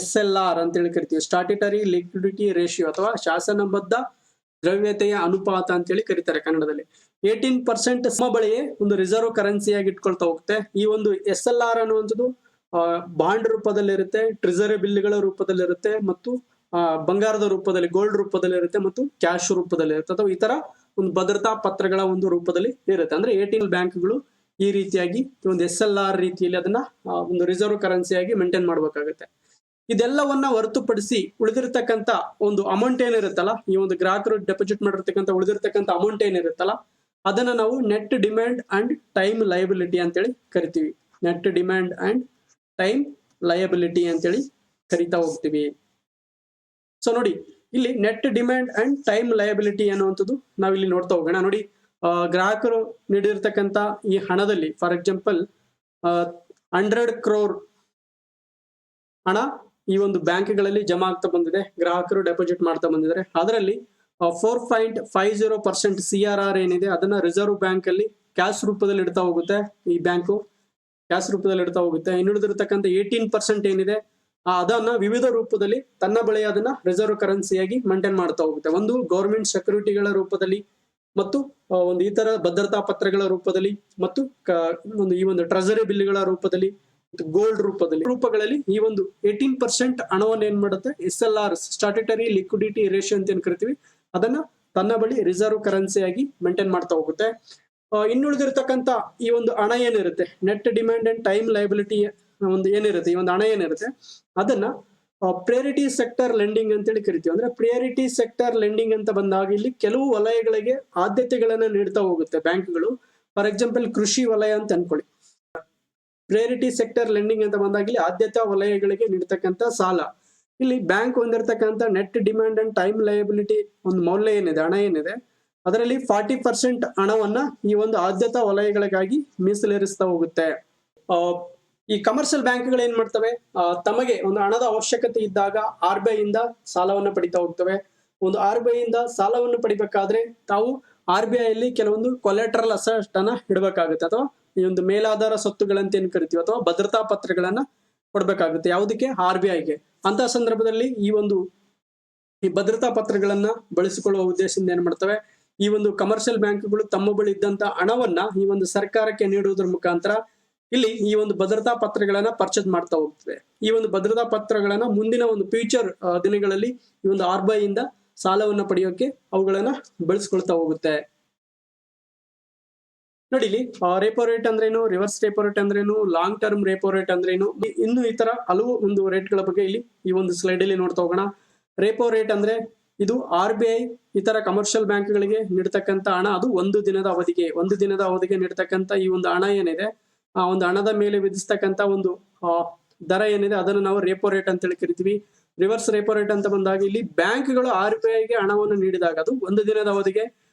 SLR ಅಂತೇಳಿ ಕರಿತೀವಿ, ಸ್ಟಾಟ್ಯೂಟರಿ ಲಿಕ್ವಿಡಿಟಿ ರೇಷಿಯೋ ಅಥವಾ ಶಾಸನಬದ್ಧ ದ್ರವ್ಯತೆಯ ಅನುಪಾತ ಅಂತೇಳಿ ಕರೀತಾರೆ ಕನ್ನಡದಲ್ಲಿ. 18% ಸಮ ಬಳಿಯೇ ಒಂದು ರಿಸರ್ವ್ ಕರೆನ್ಸಿಯಾಗಿ ಇಟ್ಕೊಳ್ತಾ ಹೋಗುತ್ತೆ. ಈ ಒಂದು SLR ಅನ್ನುವಂಥದ್ದು ಬಾಂಡ್ ರೂಪದಲ್ಲಿರುತ್ತೆ, ಟ್ರೆಜರಿ ಬಿಲ್ಗಳ ರೂಪದಲ್ಲಿರುತ್ತೆ, ಮತ್ತು ಬಂಗಾರದ ರೂಪದಲ್ಲಿ, ಗೋಲ್ಡ್ ರೂಪದಲ್ಲಿ ಇರುತ್ತೆ, ಮತ್ತು ಕ್ಯಾಶ್ ರೂಪದಲ್ಲಿ ಇರುತ್ತೆ, ಅಥವಾ ಈ ತರ ಒಂದು ಭದ್ರತಾ ಪತ್ರಗಳ ಒಂದು ರೂಪದಲ್ಲಿ ಇರುತ್ತೆ. ಅಂದ್ರೆ 18 ಬ್ಯಾಂಕ್ಗಳು ಈ ರೀತಿಯಾಗಿ ಒಂದು SLR ರೀತಿಯಲ್ಲಿ ಅದನ್ನ ಒಂದು ರಿಸರ್ವ್ ಕರೆನ್ಸಿಯಾಗಿ ಮೇಂಟೈನ್ ಮಾಡ್ಬೇಕಾಗುತ್ತೆ. ಇದೆಲ್ಲವನ್ನ ಹೊರತುಪಡಿಸಿ ಉಳಿದಿರ್ತಕ್ಕಂಥ ಒಂದು ಅಮೌಂಟ್ ಏನಿರುತ್ತಲ್ಲ, ಈ ಒಂದು ಗ್ರಾಹಕರು ಡೆಪಾಸಿಟ್ ಮಾಡಿರ್ತಕ್ಕಂಥ ಉಳಿದಿರ್ತಕ್ಕಂಥ ಅಮೌಂಟ್ ಏನಿರುತ್ತಲ್ಲ ಅದನ್ನ ನಾವು net demand and time liability ಅಂತೇಳಿ ಕರಿತೀವಿ. Net demand and time liability ಅಂತೇಳಿ ಕರಿತಾ ಹೋಗ್ತೀವಿ. ಸೊ ನೋಡಿ, ಇಲ್ಲಿ net demand and time liability ಅನ್ನುವಂಥದ್ದು ನಾವಿಲ್ಲಿ ನೋಡ್ತಾ ಹೋಗೋಣ. ನೋಡಿ, ಗ್ರಾಹಕರು ನೀಡಿರ್ತಕ್ಕಂಥ ಈ ಹಣದಲ್ಲಿ ಫಾರ್ ಎಕ್ಸಾಂಪಲ್ 100 crore ಹಣ ಈ ಒಂದು ಬ್ಯಾಂಕ್ಗಳಲ್ಲಿ ಜಮಾ ಆಗ್ತಾ ಬಂದಿದೆ, ಗ್ರಾಹಕರು ಡೆಪಾಸಿಟ್ ಮಾಡ್ತಾ ಬಂದಿದ್ದಾರೆ. ಅದರಲ್ಲಿ 4.50% CRR ಏನಿದೆ ಅದನ್ನ ರಿಸರ್ವ್ ಬ್ಯಾಂಕ್ ಅಲ್ಲಿ ಕ್ಯಾಶ್ ರೂಪದಲ್ಲಿ ಇಡ್ತಾ ಹೋಗುತ್ತೆ. ಈ ಬ್ಯಾಂಕು ಕ್ಯಾಶ್ ರೂಪದಲ್ಲಿ ಇಡ್ತಾ ಹೋಗುತ್ತೆ. ಇನ್ನುಳಿದಿರ್ತಕ್ಕಂಥ 18% ಏನಿದೆ ಅದನ್ನ ವಿವಿಧ ರೂಪದಲ್ಲಿ ತನ್ನ ಬಳಿ ಅದನ್ನ ರಿಸರ್ವ್ ಕರೆನ್ಸಿಯಾಗಿ ಮೇಂಟೈನ್ ಮಾಡ್ತಾ ಹೋಗುತ್ತೆ. ಒಂದು ಗೌರ್ಮೆಂಟ್ ಸೆಕ್ಯೂರಿಟಿಗಳ ರೂಪದಲ್ಲಿ, ಮತ್ತು ಒಂದು ಇತರ ಭದ್ರತಾ ಪತ್ರಗಳ ರೂಪದಲ್ಲಿ ಮತ್ತು ಈ ಒಂದು ಟ್ರೆಜರಿ ಬಿಲ್ಗಳ ರೂಪದಲ್ಲಿ ಗೋಲ್ಡ್ ರೂಪಗಳಲ್ಲಿ ಈ ಒಂದು 18% ಹಣವನ್ನು ಏನ್ ಮಾಡುತ್ತೆ SLR ಸ್ಟಾಟ್ಯೂಟರಿ ಲಿಕ್ವಿಡಿಟಿ ರೇಷಿಯೋ ಅಂತ ಏನ್ ಕರಿತೀವಿ ಅದನ್ನ ತನ್ನ ಬಳಿ ರಿಸರ್ವ್ ಕರೆನ್ಸಿ ಆಗಿ ಮೇಂಟೈನ್ ಮಾಡ್ತಾ ಹೋಗುತ್ತೆ. ಇನ್ನುಳಿದಿರ್ತಕ್ಕಂಥ ಈ ಒಂದು ಹಣ ಏನಿರುತ್ತೆ net demand and time liability ಒಂದು ಏನಿರುತ್ತೆ ಈ ಒಂದು ಹಣ ಏನಿರುತ್ತೆ ಅದನ್ನ ಪ್ರಿಯಾರಿಟಿ ಸೆಕ್ಟರ್ ಲೆಂಡಿಂಗ್ ಅಂತೇಳಿ ಕರಿತೀವಿ. ಅಂದ್ರೆ ಪ್ರಿಯಾರಿಟಿ ಸೆಕ್ಟರ್ ಲೆಂಡಿಂಗ್ ಅಂತ ಬಂದಾಗ ಇಲ್ಲಿ ಕೆಲವು ವಲಯಗಳಿಗೆ ಆದ್ಯತೆಗಳನ್ನ ನೀಡ್ತಾ ಹೋಗುತ್ತೆ ಬ್ಯಾಂಕ್ಗಳು. ಫಾರ್ ಎಕ್ಸಾಂಪಲ್ ಕೃಷಿ ವಲಯ ಅಂತ ಅನ್ಕೊಳ್ಳಿ. ಪ್ರಿಯಾರಿಟಿ ಸೆಕ್ಟರ್ ಲೆಂಡಿಂಗ್ ಅಂತ ಬಂದಾಗ ಇಲ್ಲಿ ಆದ್ಯತಾ ವಲಯಗಳಿಗೆ ನೀಡ್ತಕ್ಕಂಥ ಸಾಲ. ಇಲ್ಲಿ ಬ್ಯಾಂಕ್ ಹೊಂದಿರತಕ್ಕಂಥ net demand and time liability ಒಂದು ಮೌಲ್ಯ ಏನಿದೆ ಹಣ ಏನಿದೆ ಅದರಲ್ಲಿ 40% ಹಣವನ್ನ ಈ ಒಂದು ಆದ್ಯತಾ ವಲಯಗಳಿಗಾಗಿ ಮೀಸಲಿರಿಸ್ತಾ ಹೋಗುತ್ತೆ. ಈ ಕಮರ್ಷಿಯಲ್ ಬ್ಯಾಂಕ್ಗಳು ಏನ್ ಮಾಡ್ತವೆ ತಮಗೆ ಒಂದು ಹಣದ ಅವಶ್ಯಕತೆ ಇದ್ದಾಗ RBI ಇಂದ ಸಾಲವನ್ನು ಪಡಿತಾ ಹೋಗ್ತವೆ. ಒಂದು RBI ಇಂದ ಸಾಲವನ್ನು ಪಡಿಬೇಕಾದ್ರೆ ತಾವು RBI ಅಲ್ಲಿ ಕೆಲವೊಂದು ಕೊಲೆಟ್ರಲ್ ಅಸೆಟ್ ಅನ್ನ ಇಡಬೇಕಾಗುತ್ತೆ ಅಥವಾ ಈ ಒಂದು ಮೇಲಾಧಾರ ಸ್ವತ್ತುಗಳಂತ ಏನ್ ಕರಿತೀವಿ ಅಥವಾ ಭದ್ರತಾ ಪತ್ರಗಳನ್ನ ಕೊಡ್ಬೇಕಾಗುತ್ತೆ ಯಾವುದಕ್ಕೆ RBIಗೆ. ಅಂತ ಸಂದರ್ಭದಲ್ಲಿ ಈ ಭದ್ರತಾ ಪತ್ರಗಳನ್ನ ಬಳಸಿಕೊಳ್ಳುವ ಉದ್ದೇಶದಿಂದ ಏನ್ ಮಾಡ್ತವೆ ಈ ಒಂದು ಕಮರ್ಷಿಯಲ್ ಬ್ಯಾಂಕ್ಗಳು ತಮ್ಮ ಬಳಿ ಇದ್ದಂತ ಹಣವನ್ನ ಈ ಒಂದು ಸರ್ಕಾರಕ್ಕೆ ನೀಡುವುದರ ಮುಖಾಂತರ ಇಲ್ಲಿ ಈ ಒಂದು ಭದ್ರತಾ ಪತ್ರಗಳನ್ನ ಪರ್ಚೇಸ್ ಮಾಡ್ತಾ ಹೋಗ್ತದೆ. ಈ ಒಂದು ಭದ್ರತಾ ಪತ್ರಗಳನ್ನ ಮುಂದಿನ ಒಂದು ಫ್ಯೂಚರ್ ದಿನಗಳಲ್ಲಿ ಈ ಒಂದು RBI ಇಂದ ಸಾಲವನ್ನ ಪಡೆಯೋಕೆ ಅವುಗಳನ್ನ ಬಳಸ್ಕೊಳ್ತಾ ಹೋಗುತ್ತೆ. ನೋಡಿ ಇಲ್ಲಿ ರೇಪೋ ರೇಟ್ ಅಂದ್ರೇನು, ರಿವರ್ಸ್ ರೇಪೋ ರೇಟ್ ಅಂದ್ರೇನು, ಲಾಂಗ್ ಟರ್ಮ್ ರೇಪೋ ರೇಟ್ ಅಂದ್ರೇನು, ಇನ್ನು ಈ ತರ ಹಲವು ಒಂದು ರೇಟ್ ಗಳ ಬಗ್ಗೆ ಇಲ್ಲಿ ಈ ಒಂದು ಸ್ಲೈಡ್ ಅಲ್ಲಿ ನೋಡ್ತಾ ಹೋಗೋಣ. ರೇಪೋ ರೇಟ್ ಅಂದ್ರೆ ಇದು RBI ಇತರ ಕಮರ್ಷಿಯಲ್ ಬ್ಯಾಂಕ್ಗಳಿಗೆ ನೀಡತಕ್ಕಂತ ಹಣ, ಅದು ಒಂದು ದಿನದ ಅವಧಿಗೆ ನೀಡತಕ್ಕಂತ ಈ ಒಂದು ಹಣ ಏನಿದೆ ಆ ಒಂದು ಹಣದ ಮೇಲೆ ವಿಧಿಸ್ತಕ್ಕಂತ ಒಂದು ದರ ಏನಿದೆ ಅದನ್ನು ನಾವು ರೇಪೋ ರೇಟ್ ಅಂತ ಹೇಳಿ ಕರಿತೀವಿ. ರಿವರ್ಸ್ ರೇಪೋ ರೇಟ್ ಅಂತ ಬಂದಾಗ ಇಲ್ಲಿ ಬ್ಯಾಂಕ್ಗಳು RBIಗೆ ಹಣವನ್ನು ನೀಡಿದಾಗ, ಅದು ಒಂದು ದಿನದ ಅವಧಿಗೆ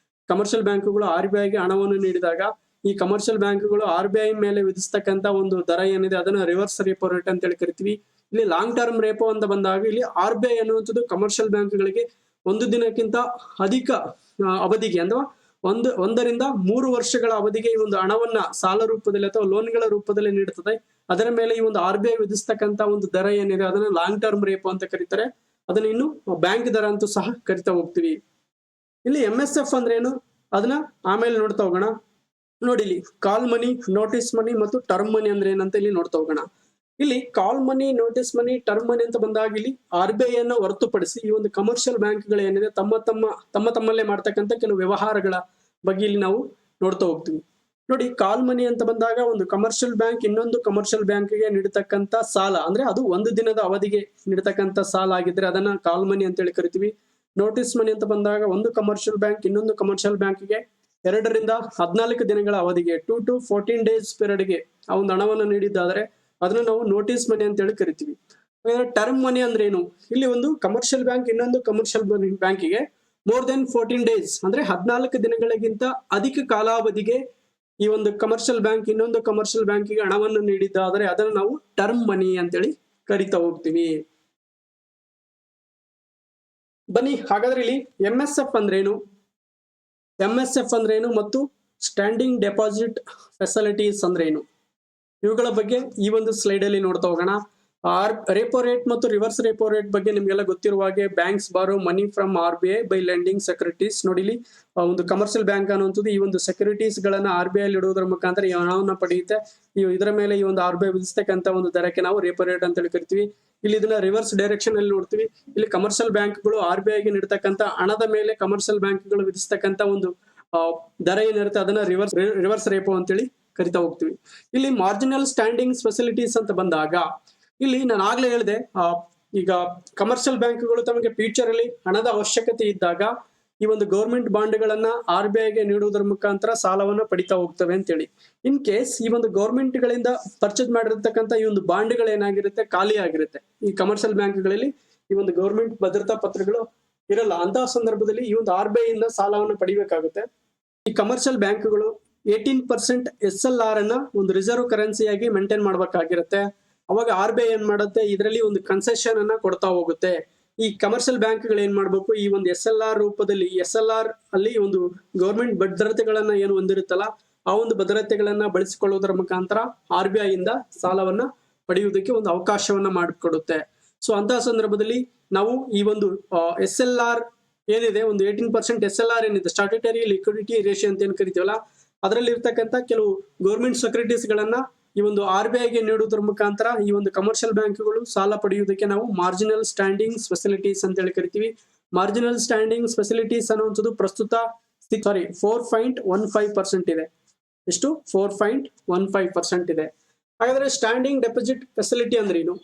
ಕಮರ್ಷಿಯಲ್ ಬ್ಯಾಂಕ್ಗಳು RBIಗೆ ಹಣವನ್ನು ನೀಡಿದಾಗ ಈ ಕಮರ್ಷಿಯಲ್ ಬ್ಯಾಂಕ್ಗಳು RBI ಮೇಲೆ ವಿಧಿಸ್ತಕ್ಕಂತ ಒಂದು ದರ ಏನಿದೆ ಅದನ್ನ ರಿವರ್ಸ್ ರೇಪೋ ರೇಟ್ ಅಂತ ಹೇಳಿ ಕರಿತೀವಿ. ಇಲ್ಲಿ ಲಾಂಗ್ ಟರ್ಮ್ ರೇಪೋ ಅಂತ ಬಂದಾಗ ಇಲ್ಲಿ RBI ಅನ್ನುವಂಥದ್ದು ಕಮರ್ಷಿಯಲ್ ಬ್ಯಾಂಕ್ಗಳಿಗೆ ಒಂದು ದಿನಕ್ಕಿಂತ ಅಧಿಕ ಅವಧಿಗೆ ಅಥವಾ 1 ರಿಂದ 3 ವರ್ಷಗಳ ಅವಧಿಗೆ ಈ ಒಂದು ಹಣವನ್ನ ಸಾಲ ರೂಪದಲ್ಲಿ ಅಥವಾ ಲೋನ್ಗಳ ರೂಪದಲ್ಲಿ ನೀಡುತ್ತದೆ. ಅದರ ಮೇಲೆ ಈ ಒಂದು RBI ವಿಧಿಸ್ತಕ್ಕಂತ ಒಂದು ದರ ಏನಿದೆ ಅದನ್ನ ಲಾಂಗ್ ಟರ್ಮ್ ರೇಪೋ ಅಂತ ಕರೀತಾರೆ. ಅದನ್ನ ಇನ್ನು ಬ್ಯಾಂಕ್ ದರ ಅಂತೂ ಸಹ ಕರಿತಾ ಹೋಗ್ತೀವಿ. ಇಲ್ಲಿ MSF ಅಂದ್ರೆ ಏನು ಅದನ್ನ ಆಮೇಲೆ ನೋಡ್ತಾ ಹೋಗೋಣ. ನೋಡಿ ಇಲ್ಲಿ ಕಾಲ್ ಮನಿ, ನೋಟಿಸ್ ಮನಿ ಮತ್ತು ಟರ್ಮ್ ಮನಿ ಅಂದ್ರೆ ಏನಂತ ಇಲ್ಲಿ ನೋಡ್ತಾ ಹೋಗೋಣ. ಇಲ್ಲಿ ಕಾಲ್ ಮನಿ, ನೋಟಿಸ್ ಮನಿ, ಟರ್ಮ್ ಮನಿ ಅಂತ ಬಂದಾಗ ಇಲ್ಲಿ RBI ಅನ್ನ ಹೊರತುಪಡಿಸಿ ಈ ಒಂದು ಕಮರ್ಷಿಯಲ್ ಬ್ಯಾಂಕ್ಗಳು ಏನಿದೆ ತಮ್ಮಲ್ಲೇ ಮಾಡ್ತಕ್ಕಂಥ ಕೆಲವು ವ್ಯವಹಾರಗಳ ಬಗ್ಗೆ ಇಲ್ಲಿ ನಾವು ನೋಡ್ತಾ ಹೋಗ್ತೀವಿ. ನೋಡಿ ಕಾಲ್ ಮನಿ ಅಂತ ಬಂದಾಗ ಒಂದು ಕಮರ್ಷಿಯಲ್ ಬ್ಯಾಂಕ್ ಇನ್ನೊಂದು ಕಮರ್ಷಿಯಲ್ ಬ್ಯಾಂಕ್ಗೆ ನೀಡತಕ್ಕಂತ ಸಾಲ, ಅಂದ್ರೆ ಅದು ಒಂದು ದಿನದ ಅವಧಿಗೆ ನೀಡತಕ್ಕಂತ ಸಾಲ ಆಗಿದ್ರೆ ಅದನ್ನ ಕಾಲ್ ಮನಿ ಅಂತ ಹೇಳಿ ಕರಿತೀವಿ. ನೋಟಿಸ್ ಮನಿ ಅಂತ ಬಂದಾಗ ಒಂದು ಕಮರ್ಷಿಯಲ್ ಬ್ಯಾಂಕ್ ಇನ್ನೊಂದು ಕಮರ್ಷಿಯಲ್ ಬ್ಯಾಂಕ್ಗೆ 2 ರಿಂದ 14 ದಿನಗಳ ಅವಧಿಗೆ 2 to 14 days ಪೀರಿಯಡ್ಗೆ ಆ ಒಂದು ಹಣವನ್ನು ನೀಡಿದ್ದಾದ್ರೆ ಅದನ್ನ ನಾವು ನೋಟಿಸ್ ಮನಿ ಅಂತ ಹೇಳಿ ಕರಿತೀವಿ. ಟರ್ಮ್ ಮನಿ ಅಂದ್ರೆ ಏನು, ಇಲ್ಲಿ ಒಂದು ಕಮರ್ಷಿಯಲ್ ಬ್ಯಾಂಕ್ ಇನ್ನೊಂದು ಕಮರ್ಷಿಯಲ್ ಬ್ಯಾಂಕಿಗೆ ಮೋರ್ ದೆನ್ 14 days ಅಂದ್ರೆ 14 ದಿನಗಳಿಗಿಂತ ಅಧಿಕ ಕಾಲಾವಧಿಗೆ ಈ ಒಂದು ಕಮರ್ಷಿಯಲ್ ಬ್ಯಾಂಕ್ ಇನ್ನೊಂದು ಕಮರ್ಷಿಯಲ್ ಬ್ಯಾಂಕಿಗೆ ಹಣವನ್ನು ನೀಡಿದ್ದಾದ್ರೆ ಅದನ್ನ ನಾವು ಟರ್ಮ್ ಮನಿ ಅಂತೇಳಿ ಕರಿತಾ ಹೋಗ್ತೀವಿ. ಬನ್ನಿ ಹಾಗಾದ್ರೆ ಇಲ್ಲಿ MSF ಅಂದ್ರೇನು ಮತ್ತು ಸ್ಟ್ಯಾಂಡಿಂಗ್ ಡೆಪಾಸಿಟ್ ಫೆಸಿಲಿಟೀಸ್ ಅಂದ್ರೇನು ಇವುಗಳ ಬಗ್ಗೆ ಈ ಒಂದು ಸ್ಲೈಡ್ ಅಲ್ಲಿ ನೋಡ್ತಾ ಹೋಗೋಣ. ರೇಪೋ ರೇಟ್ ಮತ್ತು ರಿವರ್ಸ್ ರೇಪೋ ರೇಟ್ ಬಗ್ಗೆ ನಿಮ್ಗೆಲ್ಲ ಗೊತ್ತಿರುವ ಹಾಗೆ ಬ್ಯಾಂಕ್ಸ್ ಬಾರೋ money from RBI by lending securities. ನೋಡಿ ಇಲ್ಲಿ ಒಂದು ಕಮರ್ಷಿಯಲ್ ಬ್ಯಾಂಕ್ ಅನ್ನುವಂಥದ್ದು ಈ ಒಂದು ಸೆಕ್ಯೂರಿಟೀಸ್ ಗಳನ್ನ RBI ಅಲ್ಲಿ ಇಡುವುದರ ಮುಖಾಂತರ ಈ ಹಣವನ್ನು ಪಡೆಯುತ್ತೆ. ಇದರ ಮೇಲೆ ಈ ಒಂದು RBI ವಿಧಿಸ್ತಕ್ಕಂತ ಒಂದು ದರಕ್ಕೆ ನಾವು ರೇಪೋ ರೇಟ್ ಅಂತ ಹೇಳಿ ಕರಿತೀವಿ. ಇಲ್ಲಿ ಇದನ್ನ ರಿವರ್ಸ್ ಡೈರೆಕ್ಷನ್ ಅಲ್ಲಿ ನೋಡ್ತೀವಿ. ಇಲ್ಲಿ ಕಮರ್ಷಿಯಲ್ ಬ್ಯಾಂಕ್ಗಳು RBIಗೆ ನೀಡತಕ್ಕಂತ ಹಣದ ಮೇಲೆ ಕಮರ್ಷಿಯಲ್ ಬ್ಯಾಂಕ್ಗಳು ವಿಧಿಸ್ತಕ್ಕಂತ ಒಂದು ದರ ಏನಿರುತ್ತೆ ಅದನ್ನ ರಿವರ್ಸ್ ರೇಪೋ ಅಂತೇಳಿ ಕರಿತಾ ಹೋಗ್ತೀವಿ. ಇಲ್ಲಿ ಮಾರ್ಜಿನಲ್ ಸ್ಟ್ಯಾಂಡಿಂಗ್ ಫೆಸಿಲಿಟೀಸ್ ಅಂತ ಬಂದಾಗ ಇಲ್ಲಿ ನಾನು ಆಗ್ಲೇ ಹೇಳಿದೆ, ಈಗ ಕಮರ್ಷಿಯಲ್ ಬ್ಯಾಂಕ್ಗಳು ತಮಗೆ ಫ್ಯೂಚರ್ ಅಲ್ಲಿ ಹಣದ ಅವಶ್ಯಕತೆ ಇದ್ದಾಗ ಈ ಒಂದು ಗೌರ್ಮೆಂಟ್ ಬಾಂಡ್ಗಳನ್ನ RBIಗೆ ನೀಡುವುದರ ಮುಖಾಂತರ ಸಾಲವನ್ನ ಪಡಿತಾ ಹೋಗ್ತವೆ ಅಂತೇಳಿ. ಇನ್ ಕೇಸ್ ಈ ಒಂದು ಗೌರ್ಮೆಂಟ್ ಗಳಿಂದ ಪರ್ಚೇಸ್ ಮಾಡಿರ್ತಕ್ಕಂಥ ಈ ಒಂದು ಬಾಂಡ್ಗಳು ಏನಾಗಿರುತ್ತೆ ಖಾಲಿ ಆಗಿರುತ್ತೆ. ಈ ಕಮರ್ಷಿಯಲ್ ಬ್ಯಾಂಕ್ಗಳಲ್ಲಿ ಈ ಒಂದು ಗೌರ್ಮೆಂಟ್ ಭದ್ರತಾ ಪತ್ರಗಳು ಇರಲ್ಲ. ಅಂತಹ ಸಂದರ್ಭದಲ್ಲಿ ಈ ಒಂದು RBI ಇಂದ ಸಾಲವನ್ನು ಪಡಿಬೇಕಾಗುತ್ತೆ. ಈ ಕಮರ್ಷಿಯಲ್ ಬ್ಯಾಂಕ್ಗಳು 18% SLR ಅನ್ನ ಒಂದು ರಿಸರ್ವ್ ಕರೆನ್ಸಿಯಾಗಿ ಮೇಂಟೈನ್ ಮಾಡ್ಬೇಕಾಗಿರುತ್ತೆ. ಅವಾಗ RBI ಏನ್ ಮಾಡುತ್ತೆ ಇದರಲ್ಲಿ ಒಂದು ಕನ್ಸೆಷನ್ ಅನ್ನ ಕೊಡ್ತಾ ಹೋಗುತ್ತೆ. ಈ ಕಮರ್ಷಿಯಲ್ ಬ್ಯಾಂಕ್ಗಳು ಏನ್ ಮಾಡ್ಬೇಕು ಈ ಒಂದು SLR ರೂಪದಲ್ಲಿ SLR ಅಲ್ಲಿ ಒಂದು ಗೌರ್ಮೆಂಟ್ ಭದ್ರತೆಗಳನ್ನ ಏನು ಹೊಂದಿರುತ್ತಲ್ಲ ಆ ಒಂದು ಭದ್ರತೆಗಳನ್ನ ಬಳಸಿಕೊಳ್ಳುವುದರ ಮುಖಾಂತರ RBI ಇಂದ ಸಾಲವನ್ನ ಪಡೆಯುವುದಕ್ಕೆ ಒಂದು ಅವಕಾಶವನ್ನ ಮಾಡಿಕೊಡುತ್ತೆ. ಸೊ ಅಂತಹ ಸಂದರ್ಭದಲ್ಲಿ ನಾವು ಈ ಒಂದು SLR ಏನಿದೆ ಒಂದು 18% SLR ಏನಿದೆ, ಸ್ಟಾಟ್ಯೂಟರಿ ಲಿಕ್ವಿಡಿಟಿ ರೇಷಿಯೋ ಅಂತ ಏನ್ ಕರಿತೀವಲ್ಲ, ಅದರಲ್ಲಿ ಇರ್ತಕ್ಕಂಥ ಕೆಲವು ಗೌರ್ಮೆಂಟ್ ಸೆಕ್ಯೂರಿಟೀಸ್ ಗಳನ್ನ ಈ ಒಂದು RBI ಗೆ ನೀಡುವುದರ ಮುಖಾಂತರ ಈ ಒಂದು ಕಮರ್ಷಿಯಲ್ ಬ್ಯಾಂಕ್ಗಳು ಸಾಲ ಪಡೆಯುವುದಕ್ಕೆ ನಾವು ಮಾರ್ಜಿನಲ್ ಸ್ಟ್ಯಾಂಡಿಂಗ್ಸ್ ಫೆಸಿಲಿಟೀಸ್ ಅಂತ ಹೇಳಿ ಕರಿತೀವಿ. ಮಾರ್ಜಿನಲ್ ಸ್ಟ್ಯಾಂಡಿಂಗ್ಸ್ ಫೆಸಿಲಿಟೀಸ್ ಅನ್ನುವಂಥದ್ದು ಪ್ರಸ್ತುತ 4.15% ಇದೆ. ಎಷ್ಟು? 4.15% ಇದೆ. ಹಾಗಾದ್ರೆ ಸ್ಟ್ಯಾಂಡಿಂಗ್ ಡೆಪಾಸಿಟ್ ಫೆಸಿಲಿಟಿ ಅಂದ್ರೆ ಏನು?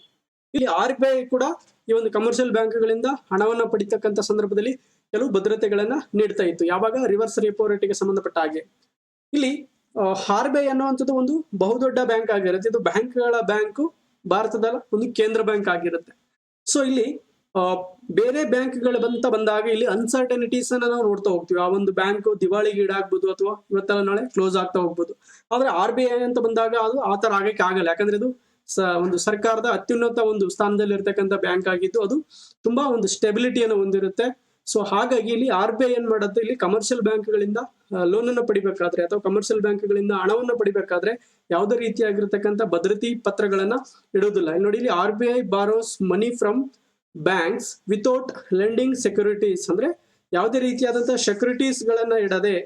ಇಲ್ಲಿ RBI ಕೂಡ ಈ ಒಂದು ಕಮರ್ಷಿಯಲ್ ಬ್ಯಾಂಕ್ಗಳಿಂದ ಹಣವನ್ನ ಪಡಿತಕ್ಕಂಥ ಸಂದರ್ಭದಲ್ಲಿ ಕೆಲವು ಭದ್ರತೆಗಳನ್ನ ನೀಡ್ತಾ ಇತ್ತು. ಯಾವಾಗ? ರಿವರ್ಸ್ ರೆಪೋ ರೇಟ್ಗೆ ಸಂಬಂಧಪಟ್ಟ ಹಾಗೆ. ಇಲ್ಲಿ RBI ಅನ್ನುವಂಥದ್ದು ಒಂದು ಬಹುದೊಡ್ಡ ಬ್ಯಾಂಕ್ ಆಗಿರುತ್ತೆ. ಇದು ಬ್ಯಾಂಕ್ಗಳ ಬ್ಯಾಂಕು, ಭಾರತದ ಒಂದು ಕೇಂದ್ರ ಬ್ಯಾಂಕ್ ಆಗಿರುತ್ತೆ. ಸೊ ಇಲ್ಲಿ ಬೇರೆ ಬ್ಯಾಂಕ್ಗಳು ಬಂದಾಗ ಇಲ್ಲಿ ಅನ್ಸರ್ಟನಿಟೀಸ್ ಅನ್ನ ನಾವು ನೋಡ್ತಾ ಹೋಗ್ತೀವಿ. ಆ ಒಂದು ಬ್ಯಾಂಕ್ ದಿವಾಳಿಗೆ ಈಡಾಗ್ಬೋದು ಅಥವಾ ಇವತ್ತೆಲ್ಲ ನಾಳೆ ಕ್ಲೋಸ್ ಆಗ್ತಾ ಹೋಗ್ಬೋದು. ಆದ್ರೆ RBI ಅಂತ ಬಂದಾಗ ಅದು ಆತರ ಆಗಕ್ಕೆ ಆಗಲ್ಲ. ಯಾಕಂದ್ರೆ ಇದು ಒಂದು ಸರ್ಕಾರದ ಅತ್ಯುನ್ನತ ಒಂದು ಸ್ಥಾನದಲ್ಲಿ ಇರ್ತಕ್ಕಂಥ ಬ್ಯಾಂಕ್ ಆಗಿದ್ದು ಅದು ತುಂಬಾ ಒಂದು ಸ್ಟೆಬಿಲಿಟಿಯನ್ನು ಹೊಂದಿರುತ್ತೆ. ಸೊ ಹಾಗಾಗಿ ಇಲ್ಲಿ RBI ಏನ್ ಮಾಡುತ್ತೆ, ಇಲ್ಲಿ ಕಮರ್ಷಿಯಲ್ ಬ್ಯಾಂಕ್ಗಳಿಂದ ಲೋನ್ ಅನ್ನು ಪಡಿಬೇಕಾದ್ರೆ ಅಥವಾ ಕಮರ್ಷಿಯಲ್ ಬ್ಯಾಂಕ್ಗಳಿಂದ ಹಣವನ್ನ ಪಡಿಬೇಕಾದ್ರೆ ಯಾವುದೇ ರೀತಿಯಾಗಿರ್ತಕ್ಕಂಥ ಭದ್ರತಿ ಪತ್ರಗಳನ್ನ ಇಡೋದಿಲ್ಲ. ಇಲ್ಲಿ ನೋಡಿ, ಇಲ್ಲಿ RBI borrows money from banks without lending securities, ಅಂದ್ರೆ ಯಾವುದೇ ರೀತಿಯಾದಂತಹ ಸೆಕ್ಯೂರಿಟೀಸ್ ಗಳನ್ನ ಇಡದೆ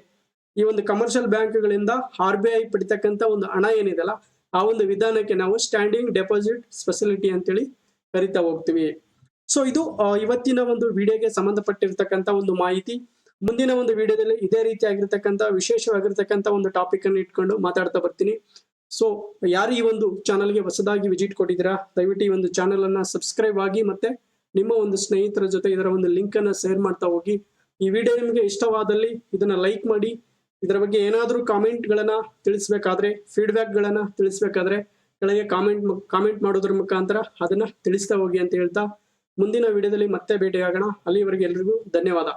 ಈ ಒಂದು ಕಮರ್ಷಿಯಲ್ ಬ್ಯಾಂಕ್ಗಳಿಂದ RBI ಪಡಿತಕ್ಕಂಥ ಒಂದು ಹಣ ಏನಿದೆಲ್ಲ ಆ ಒಂದು ವಿಧಾನಕ್ಕೆ ನಾವು ಸ್ಟ್ಯಾಂಡಿಂಗ್ ಡೆಪಾಸಿಟ್ ಫೆಸಿಲಿಟಿ ಅಂತೇಳಿ ಕರಿತಾ ಹೋಗ್ತೀವಿ. ಸೊ ಇದು ಇವತ್ತಿನ ಒಂದು ವಿಡಿಯೋಗೆ ಸಂಬಂಧಪಟ್ಟಿರ್ತಕ್ಕಂಥ ಒಂದು ಮಾಹಿತಿ. ಮುಂದಿನ ಒಂದು ವಿಡಿಯೋದಲ್ಲಿ ಇದೇ ರೀತಿಯಾಗಿರ್ತಕ್ಕಂಥ ವಿಶೇಷವಾಗಿರ್ತಕ್ಕಂಥ ಒಂದು ಟಾಪಿಕ್ ಅನ್ನು ಇಟ್ಕೊಂಡು ಮಾತಾಡ್ತಾ ಬರ್ತೀನಿ. ಸೊ ಯಾರು ಈ ಒಂದು ಚಾನಲ್ಗೆ ಹೊಸದಾಗಿ ವಿಸಿಟ್ ಕೊಟ್ಟಿದ್ದೀರಾ, ದಯವಿಟ್ಟು ಈ ಒಂದು ಚಾನಲ್ ಅನ್ನ ಸಬ್ಸ್ಕ್ರೈಬ್ ಆಗಿ ಮತ್ತೆ ನಿಮ್ಮ ಒಂದು ಸ್ನೇಹಿತರ ಜೊತೆ ಇದರ ಒಂದು ಲಿಂಕ್ ಅನ್ನ ಶೇರ್ ಮಾಡ್ತಾ ಹೋಗಿ. ಈ ವಿಡಿಯೋ ನಿಮಗೆ ಇಷ್ಟವಾದಲ್ಲಿ ಇದನ್ನ ಲೈಕ್ ಮಾಡಿ. ಇದರ ಬಗ್ಗೆ ಏನಾದರೂ ಕಾಮೆಂಟ್ ಗಳನ್ನ ತಿಳಿಸ್ಬೇಕಾದ್ರೆ, ಫೀಡ್ಬ್ಯಾಕ್ ಗಳನ್ನ ತಿಳಿಸ್ಬೇಕಾದ್ರೆ ಕೆಳಗೆ ಕಾಮೆಂಟ್ ಮಾಡೋದ್ರ ಮುಖಾಂತರ ಅದನ್ನ ತಿಳಿಸ್ತಾ ಹೋಗಿ ಅಂತ ಹೇಳ್ತಾ ಮುಂದಿನ ವಿಡಿಯೋದಲ್ಲಿ ಮತ್ತೆ ಭೇಟಿಯಾಗೋಣ. ಅಲ್ಲಿವರೆಗೆ ಎಲ್ರಿಗೂ ಧನ್ಯವಾದ.